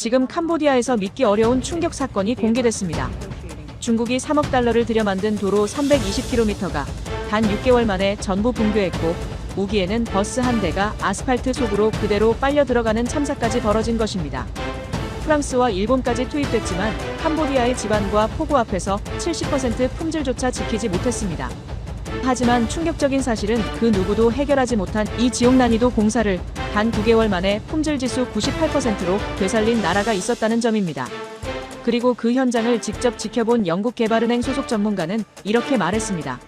지금 캄보디아에서 믿기 어려운 충격 사건이 공개됐습니다. 중국이 3억 달러를 들여 만든 도로 320km가 단 6개월 만에 전부 붕괴했고, 우기에는 버스 한 대가 아스팔트 속으로 그대로 빨려 들어가는 참사까지 벌어진 것입니다. 프랑스와 일본까지 투입됐지만 캄보디아의 지반과 폭우 앞에서 70% 품질조차 지키지 못했습니다. 하지만 충격적인 사실은 그 누구도 해결하지 못한 이 지옥난이도 공사를 단 9개월 만에 품질지수 98%로 되살린 나라가 있었다는 점입니다. 그리고 그 현장을 직접 지켜본 영국개발은행 소속 전문가는 이렇게 말했습니다.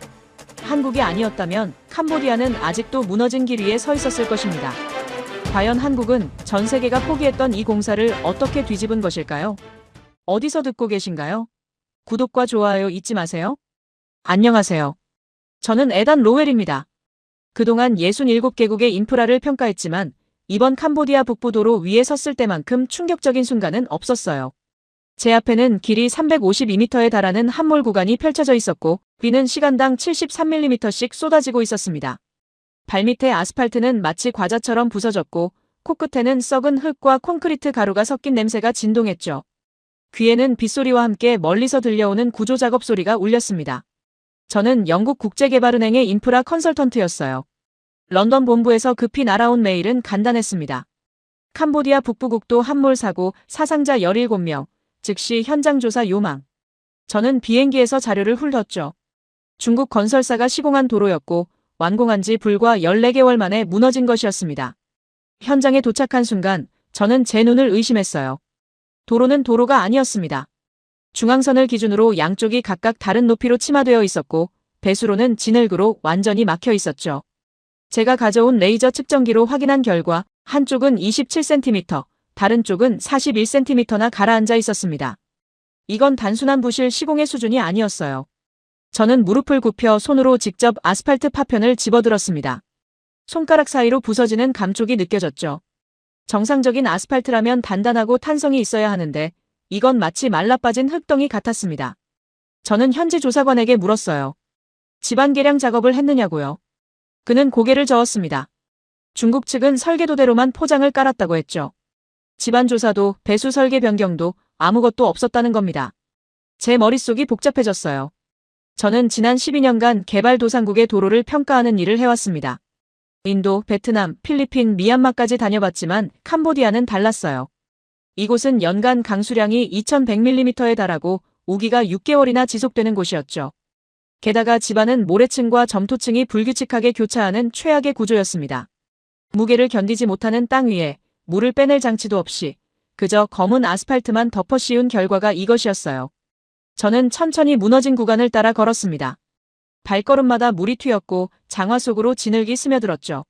한국이 아니었다면 캄보디아는 아직도 무너진 길 위에 서 있었을 것입니다. 과연 한국은 전 세계가 포기했던 이 공사를 어떻게 뒤집은 것일까요? 어디서 듣고 계신가요? 구독과 좋아요 잊지 마세요. 안녕하세요. 저는 에단 로웰입니다. 그동안 67개국의 인프라를 평가했지만 이번 캄보디아 북부도로 위에 섰을 때만큼 충격적인 순간은 없었어요. 제 앞에는 길이 352m에 달하는 함몰 구간이 펼쳐져 있었고, 비는 시간당 73mm씩 쏟아지고 있었습니다. 발밑의 아스팔트는 마치 과자처럼 부서졌고, 코끝에는 썩은 흙과 콘크리트 가루가 섞인 냄새가 진동했죠. 귀에는 빗소리와 함께 멀리서 들려오는 구조작업 소리가 울렸습니다. 저는 영국 국제개발은행의 인프라 컨설턴트였어요. 런던 본부에서 급히 날아온 메일은 간단했습니다. 캄보디아 북부국도 함몰 사고 사상자 17명, 즉시 현장 조사 요망. 저는 비행기에서 자료를 훑었죠. 중국 건설사가 시공한 도로였고 완공한 지 불과 14개월 만에 무너진 것이었습니다. 현장에 도착한 순간 저는 제 눈을 의심했어요. 도로는 도로가 아니었습니다. 중앙선을 기준으로 양쪽이 각각 다른 높이로 침하되어 있었고 배수로는 진흙으로 완전히 막혀 있었죠. 제가 가져온 레이저 측정기로 확인한 결과 한쪽은 27cm, 다른 쪽은 41cm나 가라앉아 있었습니다. 이건 단순한 부실 시공의 수준이 아니었어요. 저는 무릎을 굽혀 손으로 직접 아스팔트 파편을 집어들었습니다. 손가락 사이로 부서지는 감촉이 느껴졌죠. 정상적인 아스팔트라면 단단하고 탄성이 있어야 하는데 이건 마치 말라빠진 흙덩이 같았습니다. 저는 현지 조사관에게 물었어요. 지반 개량 작업을 했느냐고요. 그는 고개를 저었습니다. 중국 측은 설계도대로만 포장을 깔았다고 했죠. 지반 조사도 배수 설계 변경도 아무것도 없었다는 겁니다. 제 머릿속이 복잡해졌어요. 저는 지난 12년간 개발도상국의 도로를 평가하는 일을 해왔습니다. 인도, 베트남, 필리핀, 미얀마까지 다녀봤지만 캄보디아는 달랐어요. 이곳은 연간 강수량이 2100mm에 달하고 우기가 6개월이나 지속되는 곳이었죠. 게다가 지반은 모래층과 점토층이 불규칙하게 교차하는 최악의 구조였습니다. 무게를 견디지 못하는 땅 위에 물을 빼낼 장치도 없이 그저 검은 아스팔트만 덮어 씌운 결과가 이것이었어요. 저는 천천히 무너진 구간을 따라 걸었습니다. 발걸음마다 물이 튀었고 장화 속으로 진흙이 스며들었죠.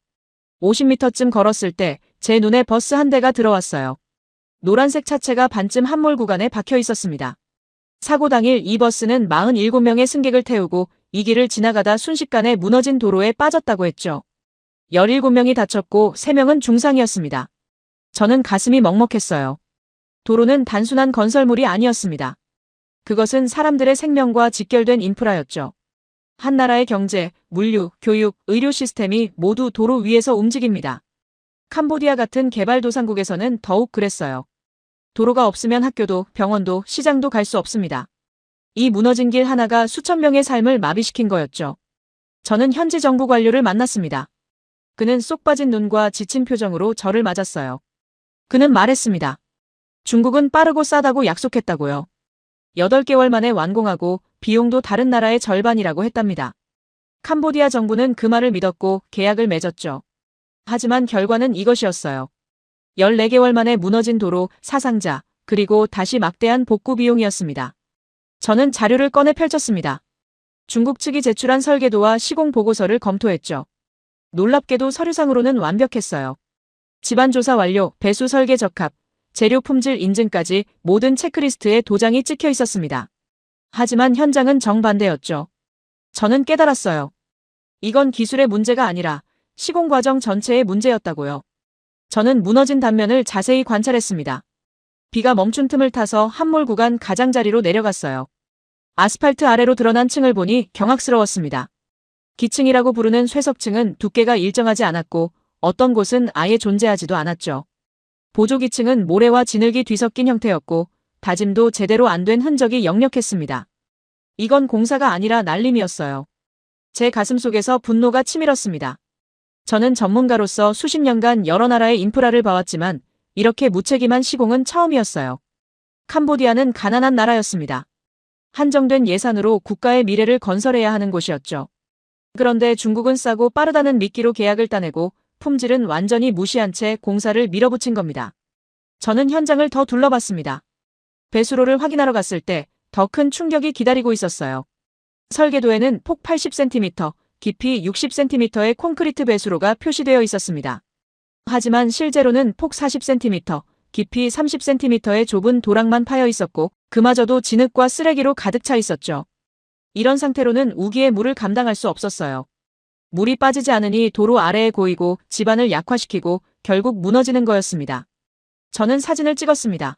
50m쯤 걸었을 때 제 눈에 버스 한 대가 들어왔어요. 노란색 차체가 반쯤 함몰 구간에 박혀 있었습니다. 사고 당일 이 버스는 47명의 승객을 태우고 이 길을 지나가다 순식간에 무너진 도로에 빠졌다고 했죠. 17명이 다쳤고 3명은 중상이었습니다. 저는 가슴이 먹먹했어요. 도로는 단순한 건설물이 아니었습니다. 그것은 사람들의 생명과 직결된 인프라였죠. 한 나라의 경제, 물류, 교육, 의료 시스템이 모두 도로 위에서 움직입니다. 캄보디아 같은 개발도상국에서는 더욱 그랬어요. 도로가 없으면 학교도, 병원도, 시장도 갈 수 없습니다. 이 무너진 길 하나가 수천 명의 삶을 마비시킨 거였죠. 저는 현지 정부 관료를 만났습니다. 그는 쏙 빠진 눈과 지친 표정으로 저를 맞았어요. 그는 말했습니다. 중국은 빠르고 싸다고 약속했다고요. 8개월 만에 완공하고 비용도 다른 나라의 절반이라고 했답니다. 캄보디아 정부는 그 말을 믿었고 계약을 맺었죠. 하지만 결과는 이것이었어요. 14개월 만에 무너진 도로, 사상자, 그리고 다시 막대한 복구 비용이었습니다. 저는 자료를 꺼내 펼쳤습니다. 중국 측이 제출한 설계도와 시공 보고서를 검토했죠. 놀랍게도 서류상으로는 완벽했어요. 지반 조사 완료, 배수 설계 적합, 재료 품질 인증까지 모든 체크리스트에 도장이 찍혀 있었습니다. 하지만 현장은 정반대였죠. 저는 깨달았어요. 이건 기술의 문제가 아니라 시공 과정 전체의 문제였다고요. 저는 무너진 단면을 자세히 관찰했습니다. 비가 멈춘 틈을 타서 함몰 구간 가장자리로 내려갔어요. 아스팔트 아래로 드러난 층을 보니 경악스러웠습니다. 기층이라고 부르는 쇠석층은 두께가 일정하지 않았고 어떤 곳은 아예 존재하지도 않았죠. 보조기층은 모래와 진흙이 뒤섞인 형태였고 다짐도 제대로 안 된 흔적이 역력했습니다. 이건 공사가 아니라 날림이었어요. 제 가슴 속에서 분노가 치밀었습니다. 저는 전문가로서 수십 년간 여러 나라의 인프라를 봐왔지만 이렇게 무책임한 시공은 처음이었어요. 캄보디아는 가난한 나라였습니다. 한정된 예산으로 국가의 미래를 건설해야 하는 곳이었죠. 그런데 중국은 싸고 빠르다는 미끼로 계약을 따내고 품질은 완전히 무시한 채 공사를 밀어붙인 겁니다. 저는 현장을 더 둘러봤습니다. 배수로를 확인하러 갔을 때 더 큰 충격이 기다리고 있었어요. 설계도에는 폭 80cm, 깊이 60cm의 콘크리트 배수로가 표시되어 있었습니다. 하지만 실제로는 폭 40cm, 깊이 30cm의 좁은 도랑만 파여 있었고 그마저도 진흙과 쓰레기로 가득 차 있었죠. 이런 상태로는 우기의 물을 감당할 수 없었어요. 물이 빠지지 않으니 도로 아래에 고이고 지반을 약화시키고 결국 무너지는 거였습니다. 저는 사진을 찍었습니다.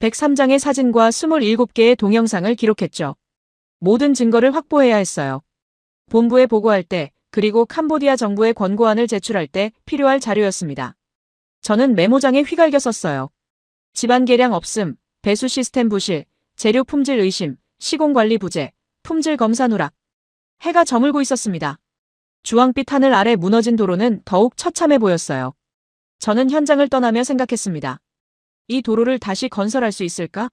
103장의 사진과 27개의 동영상을 기록했죠. 모든 증거를 확보해야 했어요. 본부에 보고할 때, 그리고 캄보디아 정부에 권고안을 제출할 때 필요할 자료였습니다. 저는 메모장에 휘갈겨 썼어요. 지반 계량 없음, 배수 시스템 부실, 재료 품질 의심, 시공관리 부재, 품질 검사 누락. 해가 저물고 있었습니다. 주황빛 하늘 아래 무너진 도로는 더욱 처참해 보였어요. 저는 현장을 떠나며 생각했습니다. 이 도로를 다시 건설할 수 있을까?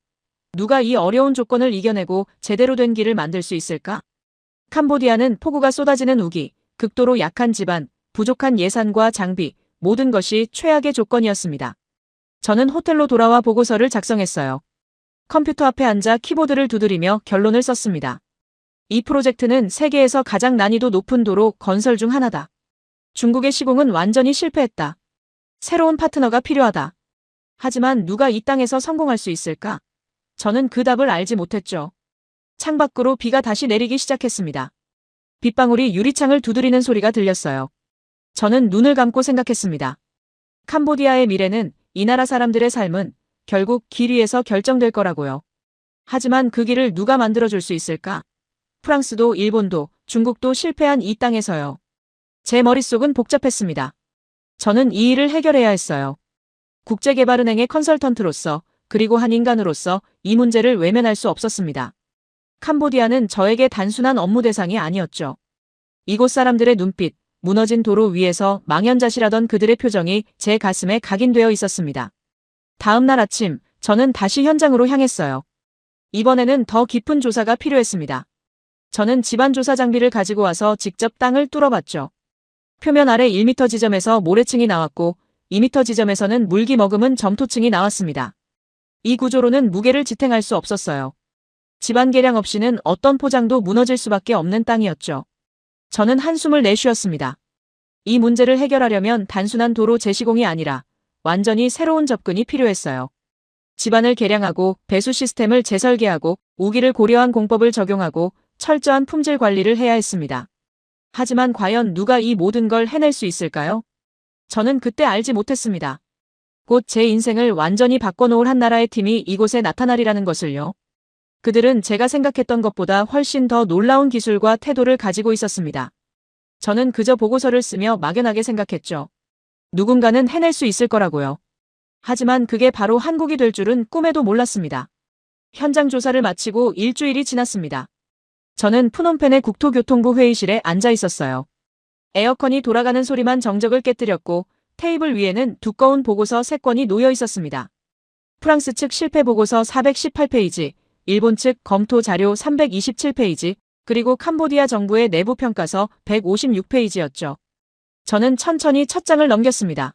누가 이 어려운 조건을 이겨내고 제대로 된 길을 만들 수 있을까? 캄보디아는 폭우가 쏟아지는 우기, 극도로 약한 지반, 부족한 예산과 장비, 모든 것이 최악의 조건이었습니다. 저는 호텔로 돌아와 보고서를 작성했어요. 컴퓨터 앞에 앉아 키보드를 두드리며 결론을 썼습니다. 이 프로젝트는 세계에서 가장 난이도 높은 도로 건설 중 하나다. 중국의 시공은 완전히 실패했다. 새로운 파트너가 필요하다. 하지만 누가 이 땅에서 성공할 수 있을까? 저는 그 답을 알지 못했죠. 창밖으로 비가 다시 내리기 시작했습니다. 빗방울이 유리창을 두드리는 소리가 들렸어요. 저는 눈을 감고 생각했습니다. 캄보디아의 미래는, 이 나라 사람들의 삶은 결국 길 위에서 결정될 거라고요. 하지만 그 길을 누가 만들어줄 수 있을까? 프랑스도 일본도 중국도 실패한 이 땅에서요. 제 머릿속은 복잡했습니다. 저는 이 일을 해결해야 했어요. 국제개발은행의 컨설턴트로서 그리고 한 인간으로서 이 문제를 외면할 수 없었습니다. 캄보디아는 저에게 단순한 업무 대상이 아니었죠. 이곳 사람들의 눈빛, 무너진 도로 위에서 망연자실하던 그들의 표정이 제 가슴에 각인되어 있었습니다. 다음 날 아침, 저는 다시 현장으로 향했어요. 이번에는 더 깊은 조사가 필요했습니다. 저는 지반 조사 장비를 가지고 와서 직접 땅을 뚫어봤죠. 표면 아래 1m 지점에서 모래층이 나왔고 2m 지점에서는 물기 머금은 점토층이 나왔습니다. 이 구조로는 무게를 지탱할 수 없었어요. 지반 계량 없이는 어떤 포장도 무너질 수밖에 없는 땅이었죠. 저는 한숨을 내쉬었습니다. 이 문제를 해결하려면 단순한 도로 재시공이 아니라 완전히 새로운 접근이 필요했어요. 지반을 계량하고 배수 시스템을 재설계하고 우기를 고려한 공법을 적용하고 철저한 품질 관리를 해야 했습니다. 하지만 과연 누가 이 모든 걸 해낼 수 있을까요? 저는 그때 알지 못했습니다. 곧 제 인생을 완전히 바꿔놓을 한 나라의 팀이 이곳에 나타나리라는 것을요. 그들은 제가 생각했던 것보다 훨씬 더 놀라운 기술과 태도를 가지고 있었습니다. 저는 그저 보고서를 쓰며 막연하게 생각했죠. 누군가는 해낼 수 있을 거라고요. 하지만 그게 바로 한국이 될 줄은 꿈에도 몰랐습니다. 현장 조사를 마치고 일주일이 지났습니다. 저는 프놈펜의 국토교통부 회의실에 앉아 있었어요. 에어컨이 돌아가는 소리만 정적을 깨뜨렸고 테이블 위에는 두꺼운 보고서 3건이 놓여 있었습니다. 프랑스 측 실패 보고서 418페이지, 일본 측 검토 자료 327페이지, 그리고 캄보디아 정부의 내부 평가서 156페이지였죠. 저는 천천히 첫 장을 넘겼습니다.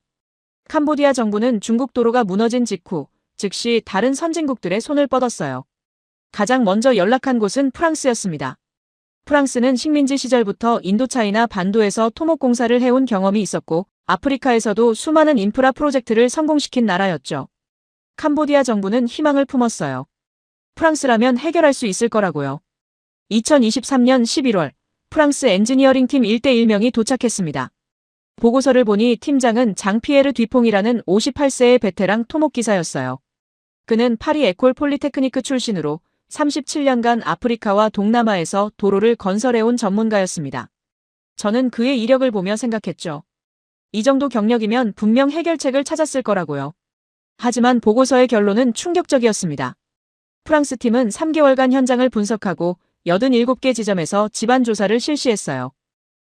캄보디아 정부는 중국 도로가 무너진 직후 즉시 다른 선진국들의 손을 뻗었어요. 가장 먼저 연락한 곳은 프랑스였습니다. 프랑스는 식민지 시절부터 인도차이나 반도에서 토목 공사를 해온 경험이 있었고 아프리카에서도 수많은 인프라 프로젝트를 성공시킨 나라였죠. 캄보디아 정부는 희망을 품었어요. 프랑스라면 해결할 수 있을 거라고요. 2023년 11월 프랑스 엔지니어링 팀 1대1명이 도착했습니다. 보고서를 보니 팀장은 장피에르 뒤퐁이라는 58세의 베테랑 토목기사였어요. 그는 파리 에콜 폴리테크니크 출신으로 37년간 아프리카와 동남아에서 도로를 건설해온 전문가였습니다. 저는 그의 이력을 보며 생각했죠. 이 정도 경력이면 분명 해결책을 찾았을 거라고요. 하지만 보고서의 결론은 충격적이었습니다. 프랑스 팀은 3개월간 현장을 분석하고 87개 지점에서 집안 조사를 실시했어요.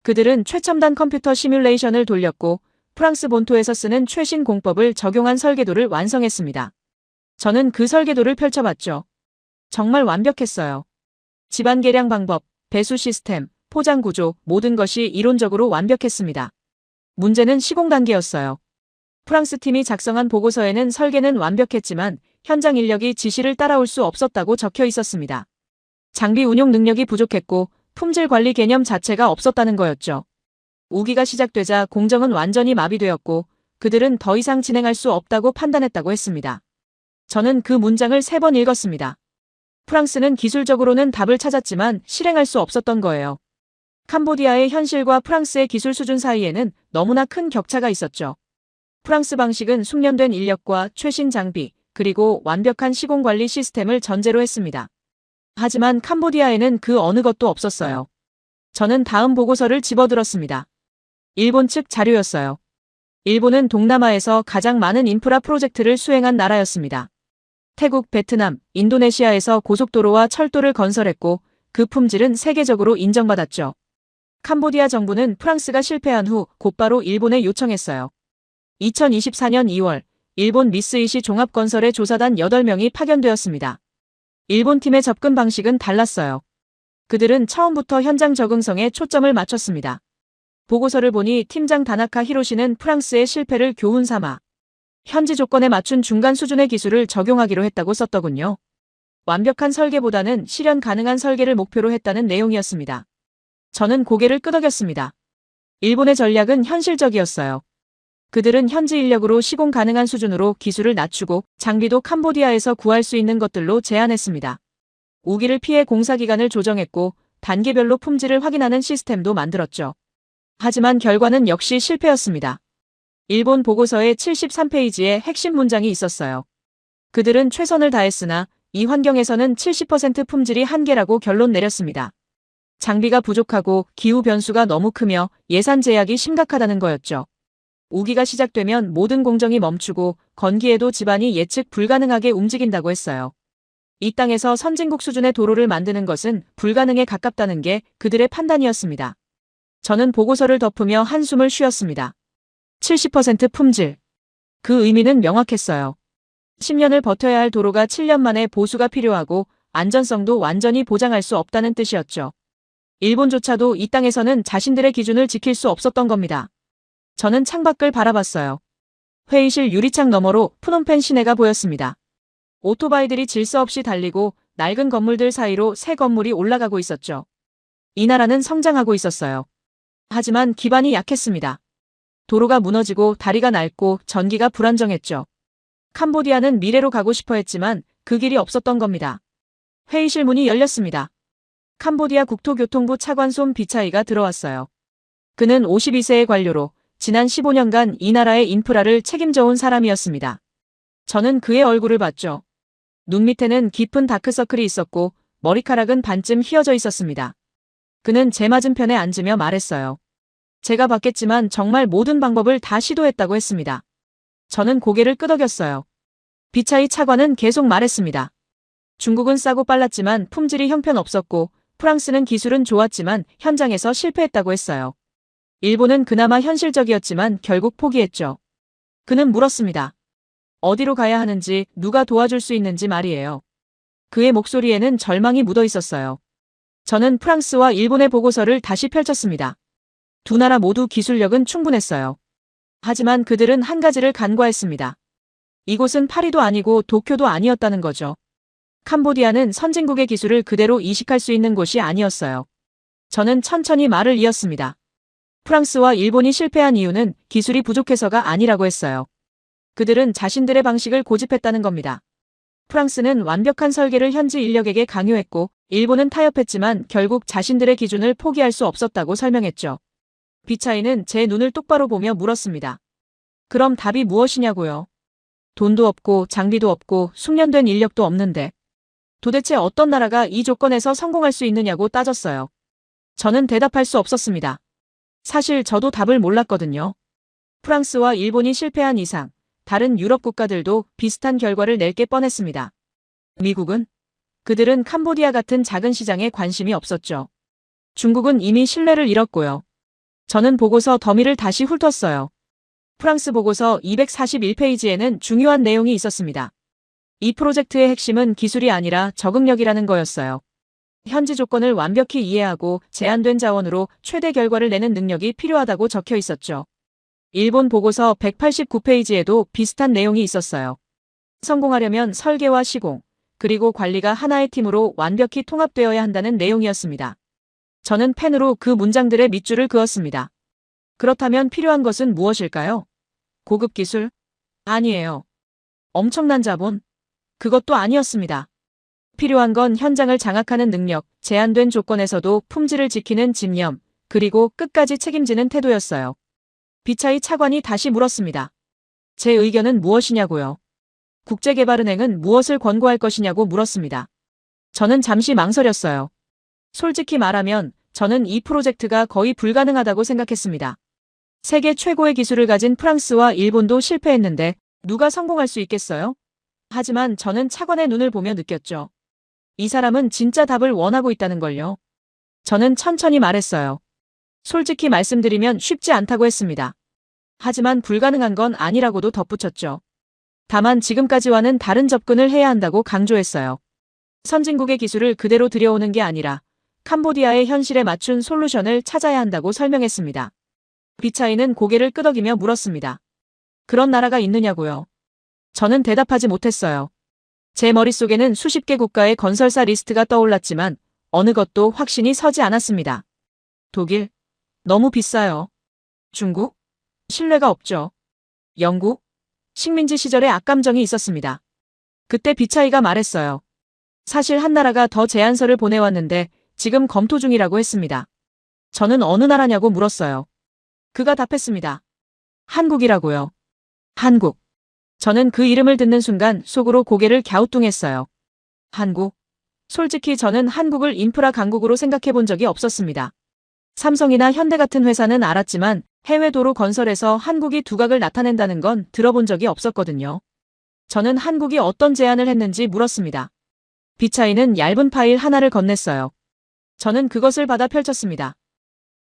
그들은 최첨단 컴퓨터 시뮬레이션을 돌렸고 프랑스 본토에서 쓰는 최신 공법을 적용한 설계도를 완성했습니다. 저는 그 설계도를 펼쳐봤죠. 정말 완벽했어요. 집안 계량 방법, 배수 시스템, 포장 구조, 모든 것이 이론적으로 완벽했습니다. 문제는 시공 단계였어요. 프랑스 팀이 작성한 보고서에는 설계는 완벽했지만 현장 인력이 지시를 따라올 수 없었다고 적혀 있었습니다. 장비 운용 능력이 부족했고 품질 관리 개념 자체가 없었다는 거였죠. 우기가 시작되자 공정은 완전히 마비되었고 그들은 더 이상 진행할 수 없다고 판단했다고 했습니다. 저는 그 문장을 3번 읽었습니다. 프랑스는 기술적으로는 답을 찾았지만 실행할 수 없었던 거예요. 캄보디아의 현실과 프랑스의 기술 수준 사이에는 너무나 큰 격차가 있었죠. 프랑스 방식은 숙련된 인력과 최신 장비, 그리고 완벽한 시공 관리 시스템을 전제로 했습니다. 하지만 캄보디아에는 그 어느 것도 없었어요. 저는 다음 보고서를 집어들었습니다. 일본 측 자료였어요. 일본은 동남아에서 가장 많은 인프라 프로젝트를 수행한 나라였습니다. 태국, 베트남, 인도네시아에서 고속도로와 철도를 건설했고 그 품질은 세계적으로 인정받았죠. 캄보디아 정부는 프랑스가 실패한 후 곧바로 일본에 요청했어요. 2024년 2월, 일본 미쓰이시 종합건설의 조사단 8명이 파견되었습니다. 일본 팀의 접근 방식은 달랐어요. 그들은 처음부터 현장 적응성에 초점을 맞췄습니다. 보고서를 보니 팀장 다나카 히로시는 프랑스의 실패를 교훈 삼아 현지 조건에 맞춘 중간 수준의 기술을 적용하기로 했다고 썼더군요. 완벽한 설계보다는 실현 가능한 설계를 목표로 했다는 내용이었습니다. 저는 고개를 끄덕였습니다. 일본의 전략은 현실적이었어요. 그들은 현지 인력으로 시공 가능한 수준으로 기술을 낮추고 장비도 캄보디아에서 구할 수 있는 것들로 제한했습니다. 우기를 피해 공사 기간을 조정했고 단계별로 품질을 확인하는 시스템도 만들었죠. 하지만 결과는 역시 실패였습니다. 일본 보고서의 73페이지에 핵심 문장이 있었어요. 그들은 최선을 다했으나 이 환경에서는 70% 품질이 한계라고 결론 내렸습니다. 장비가 부족하고 기후 변수가 너무 크며 예산 제약이 심각하다는 거였죠. 우기가 시작되면 모든 공정이 멈추고 건기에도 집안이 예측 불가능하게 움직인다고 했어요. 이 땅에서 선진국 수준의 도로를 만드는 것은 불가능에 가깝다는 게 그들의 판단이었습니다. 저는 보고서를 덮으며 한숨을 쉬었습니다. 70% 품질. 그 의미는 명확했어요. 10년을 버텨야 할 도로가 7년 만에 보수가 필요하고 안전성도 완전히 보장할 수 없다는 뜻이었죠. 일본조차도 이 땅에서는 자신들의 기준을 지킬 수 없었던 겁니다. 저는 창밖을 바라봤어요. 회의실 유리창 너머로 프놈펜 시내가 보였습니다. 오토바이들이 질서 없이 달리고 낡은 건물들 사이로 새 건물이 올라가고 있었죠. 이 나라는 성장하고 있었어요. 하지만 기반이 약했습니다. 도로가 무너지고 다리가 낡고 전기가 불안정했죠. 캄보디아는 미래로 가고 싶어 했지만 그 길이 없었던 겁니다. 회의실 문이 열렸습니다. 캄보디아 국토교통부 차관 솜 비차이가 들어왔어요. 그는 52세의 관료로 지난 15년간 이 나라의 인프라를 책임져온 사람이었습니다. 저는 그의 얼굴을 봤죠. 눈 밑에는 깊은 다크서클이 있었고 머리카락은 반쯤 휘어져 있었습니다. 그는 제 맞은편에 앉으며 말했어요. 제가 봤겠지만 정말 모든 방법을 다 시도했다고 했습니다. 저는 고개를 끄덕였어요. 비차이 차관은 계속 말했습니다. 중국은 싸고 빨랐지만 품질이 형편없었고 프랑스는 기술은 좋았지만 현장에서 실패했다고 했어요. 일본은 그나마 현실적이었지만 결국 포기했죠. 그는 물었습니다. 어디로 가야 하는지, 누가 도와줄 수 있는지 말이에요. 그의 목소리에는 절망이 묻어 있었어요. 저는 프랑스와 일본의 보고서를 다시 펼쳤습니다. 두 나라 모두 기술력은 충분했어요. 하지만 그들은 한 가지를 간과했습니다. 이곳은 파리도 아니고 도쿄도 아니었다는 거죠. 캄보디아는 선진국의 기술을 그대로 이식할 수 있는 곳이 아니었어요. 저는 천천히 말을 이었습니다. 프랑스와 일본이 실패한 이유는 기술이 부족해서가 아니라고 했어요. 그들은 자신들의 방식을 고집했다는 겁니다. 프랑스는 완벽한 설계를 현지 인력에게 강요했고 일본은 타협했지만 결국 자신들의 기준을 포기할 수 없었다고 설명했죠. 비차이는 제 눈을 똑바로 보며 물었습니다. 그럼 답이 무엇이냐고요? 돈도 없고 장비도 없고 숙련된 인력도 없는데 도대체 어떤 나라가 이 조건에서 성공할 수 있느냐고 따졌어요. 저는 대답할 수 없었습니다. 사실 저도 답을 몰랐거든요. 프랑스와 일본이 실패한 이상 다른 유럽 국가들도 비슷한 결과를 낼 게 뻔했습니다. 미국은? 그들은 캄보디아 같은 작은 시장에 관심이 없었죠. 중국은 이미 신뢰를 잃었고요. 저는 보고서 더미를 다시 훑었어요. 프랑스 보고서 241페이지에는 중요한 내용이 있었습니다. 이 프로젝트의 핵심은 기술이 아니라 적응력이라는 거였어요. 현지 조건을 완벽히 이해하고 제한된 자원으로 최대 결과를 내는 능력이 필요하다고 적혀 있었죠. 일본 보고서 189페이지에도 비슷한 내용이 있었어요. 성공하려면 설계와 시공, 그리고 관리가 하나의 팀으로 완벽히 통합되어야 한다는 내용이었습니다. 저는 펜으로 그 문장들의 밑줄을 그었습니다. 그렇다면 필요한 것은 무엇일까요? 고급 기술? 아니에요. 엄청난 자본? 그것도 아니었습니다. 필요한 건 현장을 장악하는 능력, 제한된 조건에서도 품질을 지키는 집념, 그리고 끝까지 책임지는 태도였어요. 비차이 차관이 다시 물었습니다. 제 의견은 무엇이냐고요? 국제개발은행은 무엇을 권고할 것이냐고 물었습니다. 저는 잠시 망설였어요. 솔직히 말하면 저는 이 프로젝트가 거의 불가능하다고 생각했습니다. 세계 최고의 기술을 가진 프랑스와 일본도 실패했는데 누가 성공할 수 있겠어요? 하지만 저는 차관의 눈을 보며 느꼈죠. 이 사람은 진짜 답을 원하고 있다는 걸요. 저는 천천히 말했어요. 솔직히 말씀드리면 쉽지 않다고 했습니다. 하지만 불가능한 건 아니라고도 덧붙였죠. 다만 지금까지와는 다른 접근을 해야 한다고 강조했어요. 선진국의 기술을 그대로 들여오는 게 아니라 캄보디아의 현실에 맞춘 솔루션을 찾아야 한다고 설명했습니다. 비차이는 고개를 끄덕이며 물었습니다. 그런 나라가 있느냐고요? 저는 대답하지 못했어요. 제 머릿속에는 수십 개 국가의 건설사 리스트가 떠올랐지만 어느 것도 확신이 서지 않았습니다. 독일? 너무 비싸요. 중국? 신뢰가 없죠. 영국? 식민지 시절에 악감정이 있었습니다. 그때 비차이가 말했어요. 사실 한 나라가 더 제안서를 보내왔는데 지금 검토 중이라고 했습니다. 저는 어느 나라냐고 물었어요. 그가 답했습니다. 한국이라고요. 한국. 저는 그 이름을 듣는 순간 속으로 고개를 갸우뚱했어요. 한국? 솔직히 저는 한국을 인프라 강국으로 생각해 본 적이 없었습니다. 삼성이나 현대 같은 회사는 알았지만 해외 도로 건설에서 한국이 두각을 나타낸다는 건 들어본 적이 없었거든요. 저는 한국이 어떤 제안을 했는지 물었습니다. 비차이는 얇은 파일 하나를 건넸어요. 저는 그것을 받아 펼쳤습니다.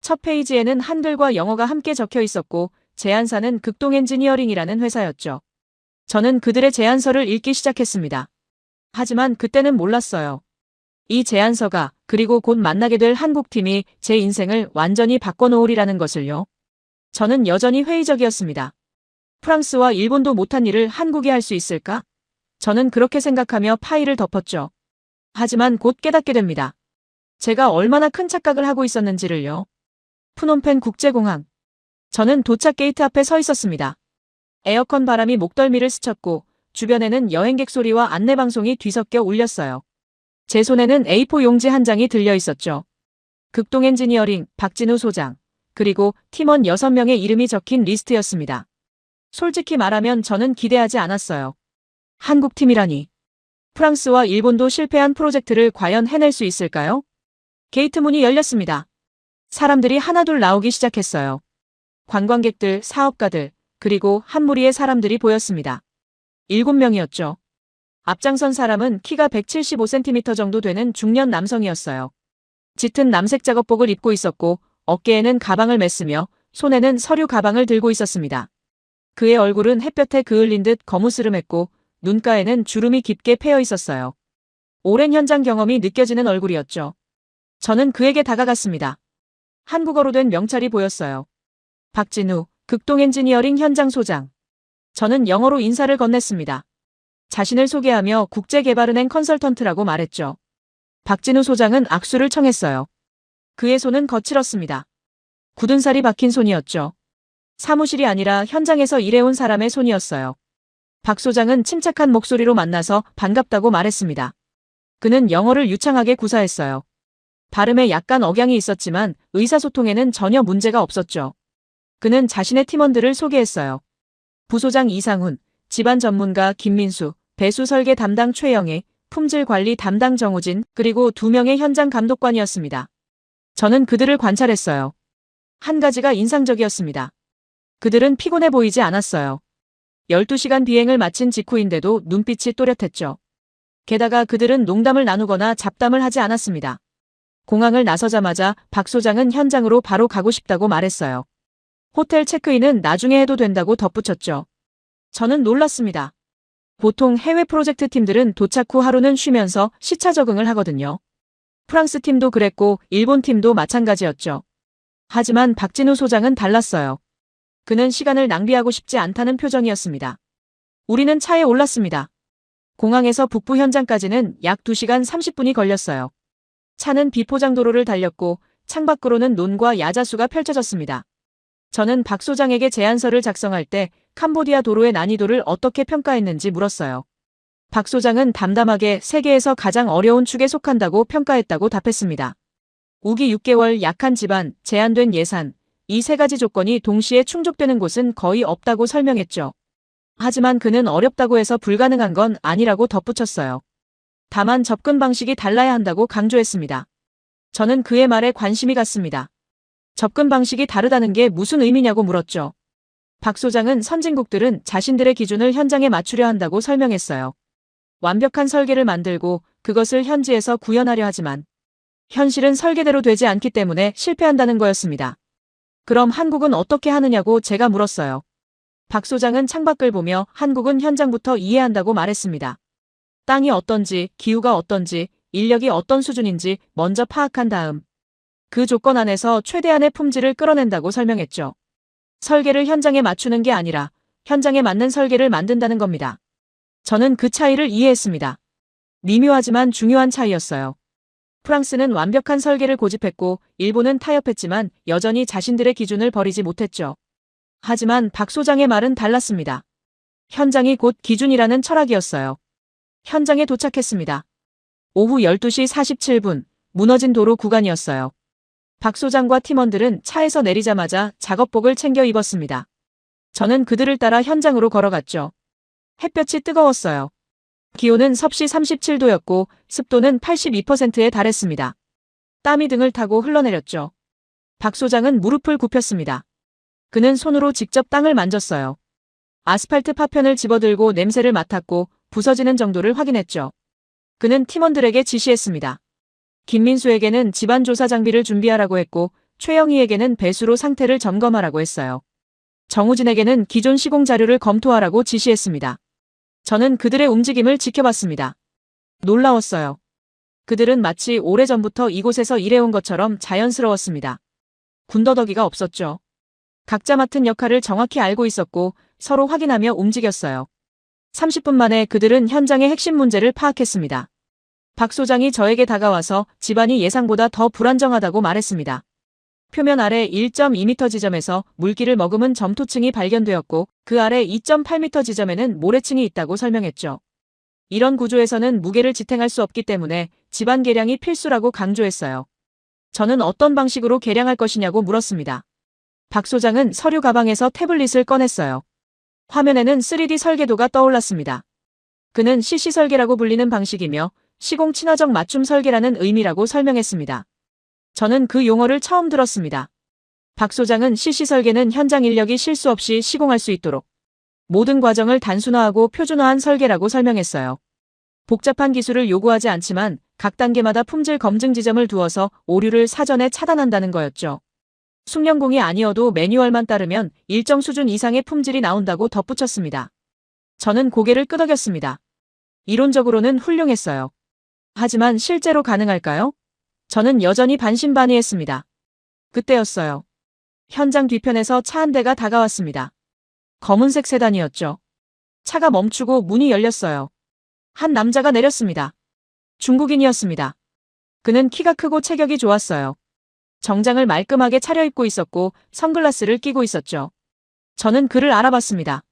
첫 페이지에는 한글과 영어가 함께 적혀 있었고 제안사는 극동 엔지니어링이라는 회사였죠. 저는 그들의 제안서를 읽기 시작했습니다. 하지만 그때는 몰랐어요. 이 제안서가 그리고 곧 만나게 될 한국팀이 제 인생을 완전히 바꿔놓으리라는 것을요. 저는 여전히 회의적이었습니다. 프랑스와 일본도 못한 일을 한국이 할 수 있을까? 저는 그렇게 생각하며 파일을 덮었죠. 하지만 곧 깨닫게 됩니다. 제가 얼마나 큰 착각을 하고 있었는지를요. 프놈펜 국제공항. 저는 도착 게이트 앞에 서 있었습니다. 에어컨 바람이 목덜미를 스쳤고 주변에는 여행객 소리와 안내방송이 뒤섞여 울렸어요. 제 손에는 A4 용지 한 장이 들려 있었죠. 극동 엔지니어링 박진우 소장, 그리고 팀원 6명의 이름이 적힌 리스트였습니다. 솔직히 말하면 저는 기대하지 않았어요. 한국팀이라니. 프랑스와 일본도 실패한 프로젝트를 과연 해낼 수 있을까요? 게이트 문이 열렸습니다. 사람들이 하나둘 나오기 시작했어요. 관광객들, 사업가들, 그리고 한 무리의 사람들이 보였습니다. 7명이었죠. 앞장선 사람은 키가 175cm 정도 되는 중년 남성이었어요. 짙은 남색 작업복을 입고 있었고 어깨에는 가방을 맸으며 손에는 서류 가방을 들고 있었습니다. 그의 얼굴은 햇볕에 그을린 듯 거무스름했고 눈가에는 주름이 깊게 패여 있었어요. 오랜 현장 경험이 느껴지는 얼굴이었죠. 저는 그에게 다가갔습니다. 한국어로 된 명찰이 보였어요. 박진우, 극동 엔지니어링 현장 소장. 저는 영어로 인사를 건넸습니다. 자신을 소개하며 국제개발은행 컨설턴트라고 말했죠. 박진우 소장은 악수를 청했어요. 그의 손은 거칠었습니다. 굳은 살이 박힌 손이었죠. 사무실이 아니라 현장에서 일해온 사람의 손이었어요. 박 소장은 침착한 목소리로 만나서 반갑다고 말했습니다. 그는 영어를 유창하게 구사했어요. 발음에 약간 억양이 있었지만 의사소통에는 전혀 문제가 없었죠. 그는 자신의 팀원들을 소개했어요. 부소장 이상훈, 집안 전문가 김민수, 배수 설계 담당 최영애, 품질 관리 담당 정우진, 그리고 2명의 현장 감독관이었습니다. 저는 그들을 관찰했어요. 한 가지가 인상적이었습니다. 그들은 피곤해 보이지 않았어요. 12시간 비행을 마친 직후인데도 눈빛이 또렷했죠. 게다가 그들은 농담을 나누거나 잡담을 하지 않았습니다. 공항을 나서자마자 박 소장은 현장으로 바로 가고 싶다고 말했어요. 호텔 체크인은 나중에 해도 된다고 덧붙였죠. 저는 놀랐습니다. 보통 해외 프로젝트 팀들은 도착 후 하루는 쉬면서 시차 적응을 하거든요. 프랑스 팀도 그랬고 일본 팀도 마찬가지였죠. 하지만 박진우 소장은 달랐어요. 그는 시간을 낭비하고 싶지 않다는 표정이었습니다. 우리는 차에 올랐습니다. 공항에서 북부 현장까지는 약 2시간 30분이 걸렸어요. 차는 비포장도로를 달렸고 창밖으로는 논과 야자수가 펼쳐졌습니다. 저는 박 소장에게 제안서를 작성할 때 캄보디아 도로의 난이도를 어떻게 평가했는지 물었어요. 박 소장은 담담하게 세계에서 가장 어려운 축에 속한다고 평가했다고 답했습니다. 우기 6개월, 약한 집안, 제한된 예산, 이 세 가지 조건이 동시에 충족되는 곳은 거의 없다고 설명했죠. 하지만 그는 어렵다고 해서 불가능한 건 아니라고 덧붙였어요. 다만 접근 방식이 달라야 한다고 강조했습니다. 저는 그의 말에 관심이 갔습니다. 접근 방식이 다르다는 게 무슨 의미냐고 물었죠. 박 소장은 선진국들은 자신들의 기준을 현장에 맞추려 한다고 설명했어요. 완벽한 설계를 만들고 그것을 현지에서 구현하려 하지만 현실은 설계대로 되지 않기 때문에 실패한다는 거였습니다. 그럼 한국은 어떻게 하느냐고 제가 물었어요. 박 소장은 창밖을 보며 한국은 현장부터 이해한다고 말했습니다. 땅이 어떤지, 기후가 어떤지, 인력이 어떤 수준인지 먼저 파악한 다음 그 조건 안에서 최대한의 품질을 끌어낸다고 설명했죠. 설계를 현장에 맞추는 게 아니라 현장에 맞는 설계를 만든다는 겁니다. 저는 그 차이를 이해했습니다. 미묘하지만 중요한 차이였어요. 프랑스는 완벽한 설계를 고집했고 일본은 타협했지만 여전히 자신들의 기준을 버리지 못했죠. 하지만 박 소장의 말은 달랐습니다. 현장이 곧 기준이라는 철학이었어요. 현장에 도착했습니다. 오후 12시 47분, 무너진 도로 구간이었어요. 박 소장과 팀원들은 차에서 내리자마자 작업복을 챙겨 입었습니다. 저는 그들을 따라 현장으로 걸어갔죠. 햇볕이 뜨거웠어요. 기온은 섭씨 37도였고 습도는 82%에 달했습니다. 땀이 등을 타고 흘러내렸죠. 박 소장은 무릎을 굽혔습니다. 그는 손으로 직접 땅을 만졌어요. 아스팔트 파편을 집어들고 냄새를 맡았고 부서지는 정도를 확인했죠. 그는 팀원들에게 지시했습니다. 김민수에게는 집안 조사 장비를 준비하라고 했고 최영희에게는 배수로 상태를 점검하라고 했어요. 정우진에게는 기존 시공 자료를 검토하라고 지시했습니다. 저는 그들의 움직임을 지켜봤습니다. 놀라웠어요. 그들은 마치 오래전부터 이곳에서 일해온 것처럼 자연스러웠습니다. 군더더기가 없었죠. 각자 맡은 역할을 정확히 알고 있었고 서로 확인하며 움직였어요. 30분 만에 그들은 현장의 핵심 문제를 파악했습니다. 박 소장이 저에게 다가와서 집안이 예상보다 더 불안정하다고 말했습니다. 표면 아래 1.2m 지점에서 물기를 머금은 점토층이 발견되었고 그 아래 2.8m 지점에는 모래층이 있다고 설명했죠. 이런 구조에서는 무게를 지탱할 수 없기 때문에 집안 계량이 필수라고 강조했어요. 저는 어떤 방식으로 계량할 것이냐고 물었습니다. 박 소장은 서류 가방에서 태블릿을 꺼냈어요. 화면에는 3D 설계도가 떠올랐습니다. 그는 CC 설계라고 불리는 방식이며 시공 친화적 맞춤 설계라는 의미라고 설명했습니다. 저는 그 용어를 처음 들었습니다. 박 소장은 CC 설계는 현장 인력이 실수 없이 시공할 수 있도록 모든 과정을 단순화하고 표준화한 설계라고 설명했어요. 복잡한 기술을 요구하지 않지만 각 단계마다 품질 검증 지점을 두어서 오류를 사전에 차단한다는 거였죠. 숙련공이 아니어도 매뉴얼만 따르면 일정 수준 이상의 품질이 나온다고 덧붙였습니다. 저는 고개를 끄덕였습니다. 이론적으로는 훌륭했어요. 하지만 실제로 가능할까요? 저는 여전히 반신반의했습니다. 그때였어요. 현장 뒤편에서 차 한 대가 다가왔습니다. 검은색 세단이었죠. 차가 멈추고 문이 열렸어요. 한 남자가 내렸습니다. 중국인이었습니다. 그는 키가 크고 체격이 좋았어요. 정장을 말끔하게 차려입고 있었고 선글라스를 끼고 있었죠. 저는 그를 알아봤습니다.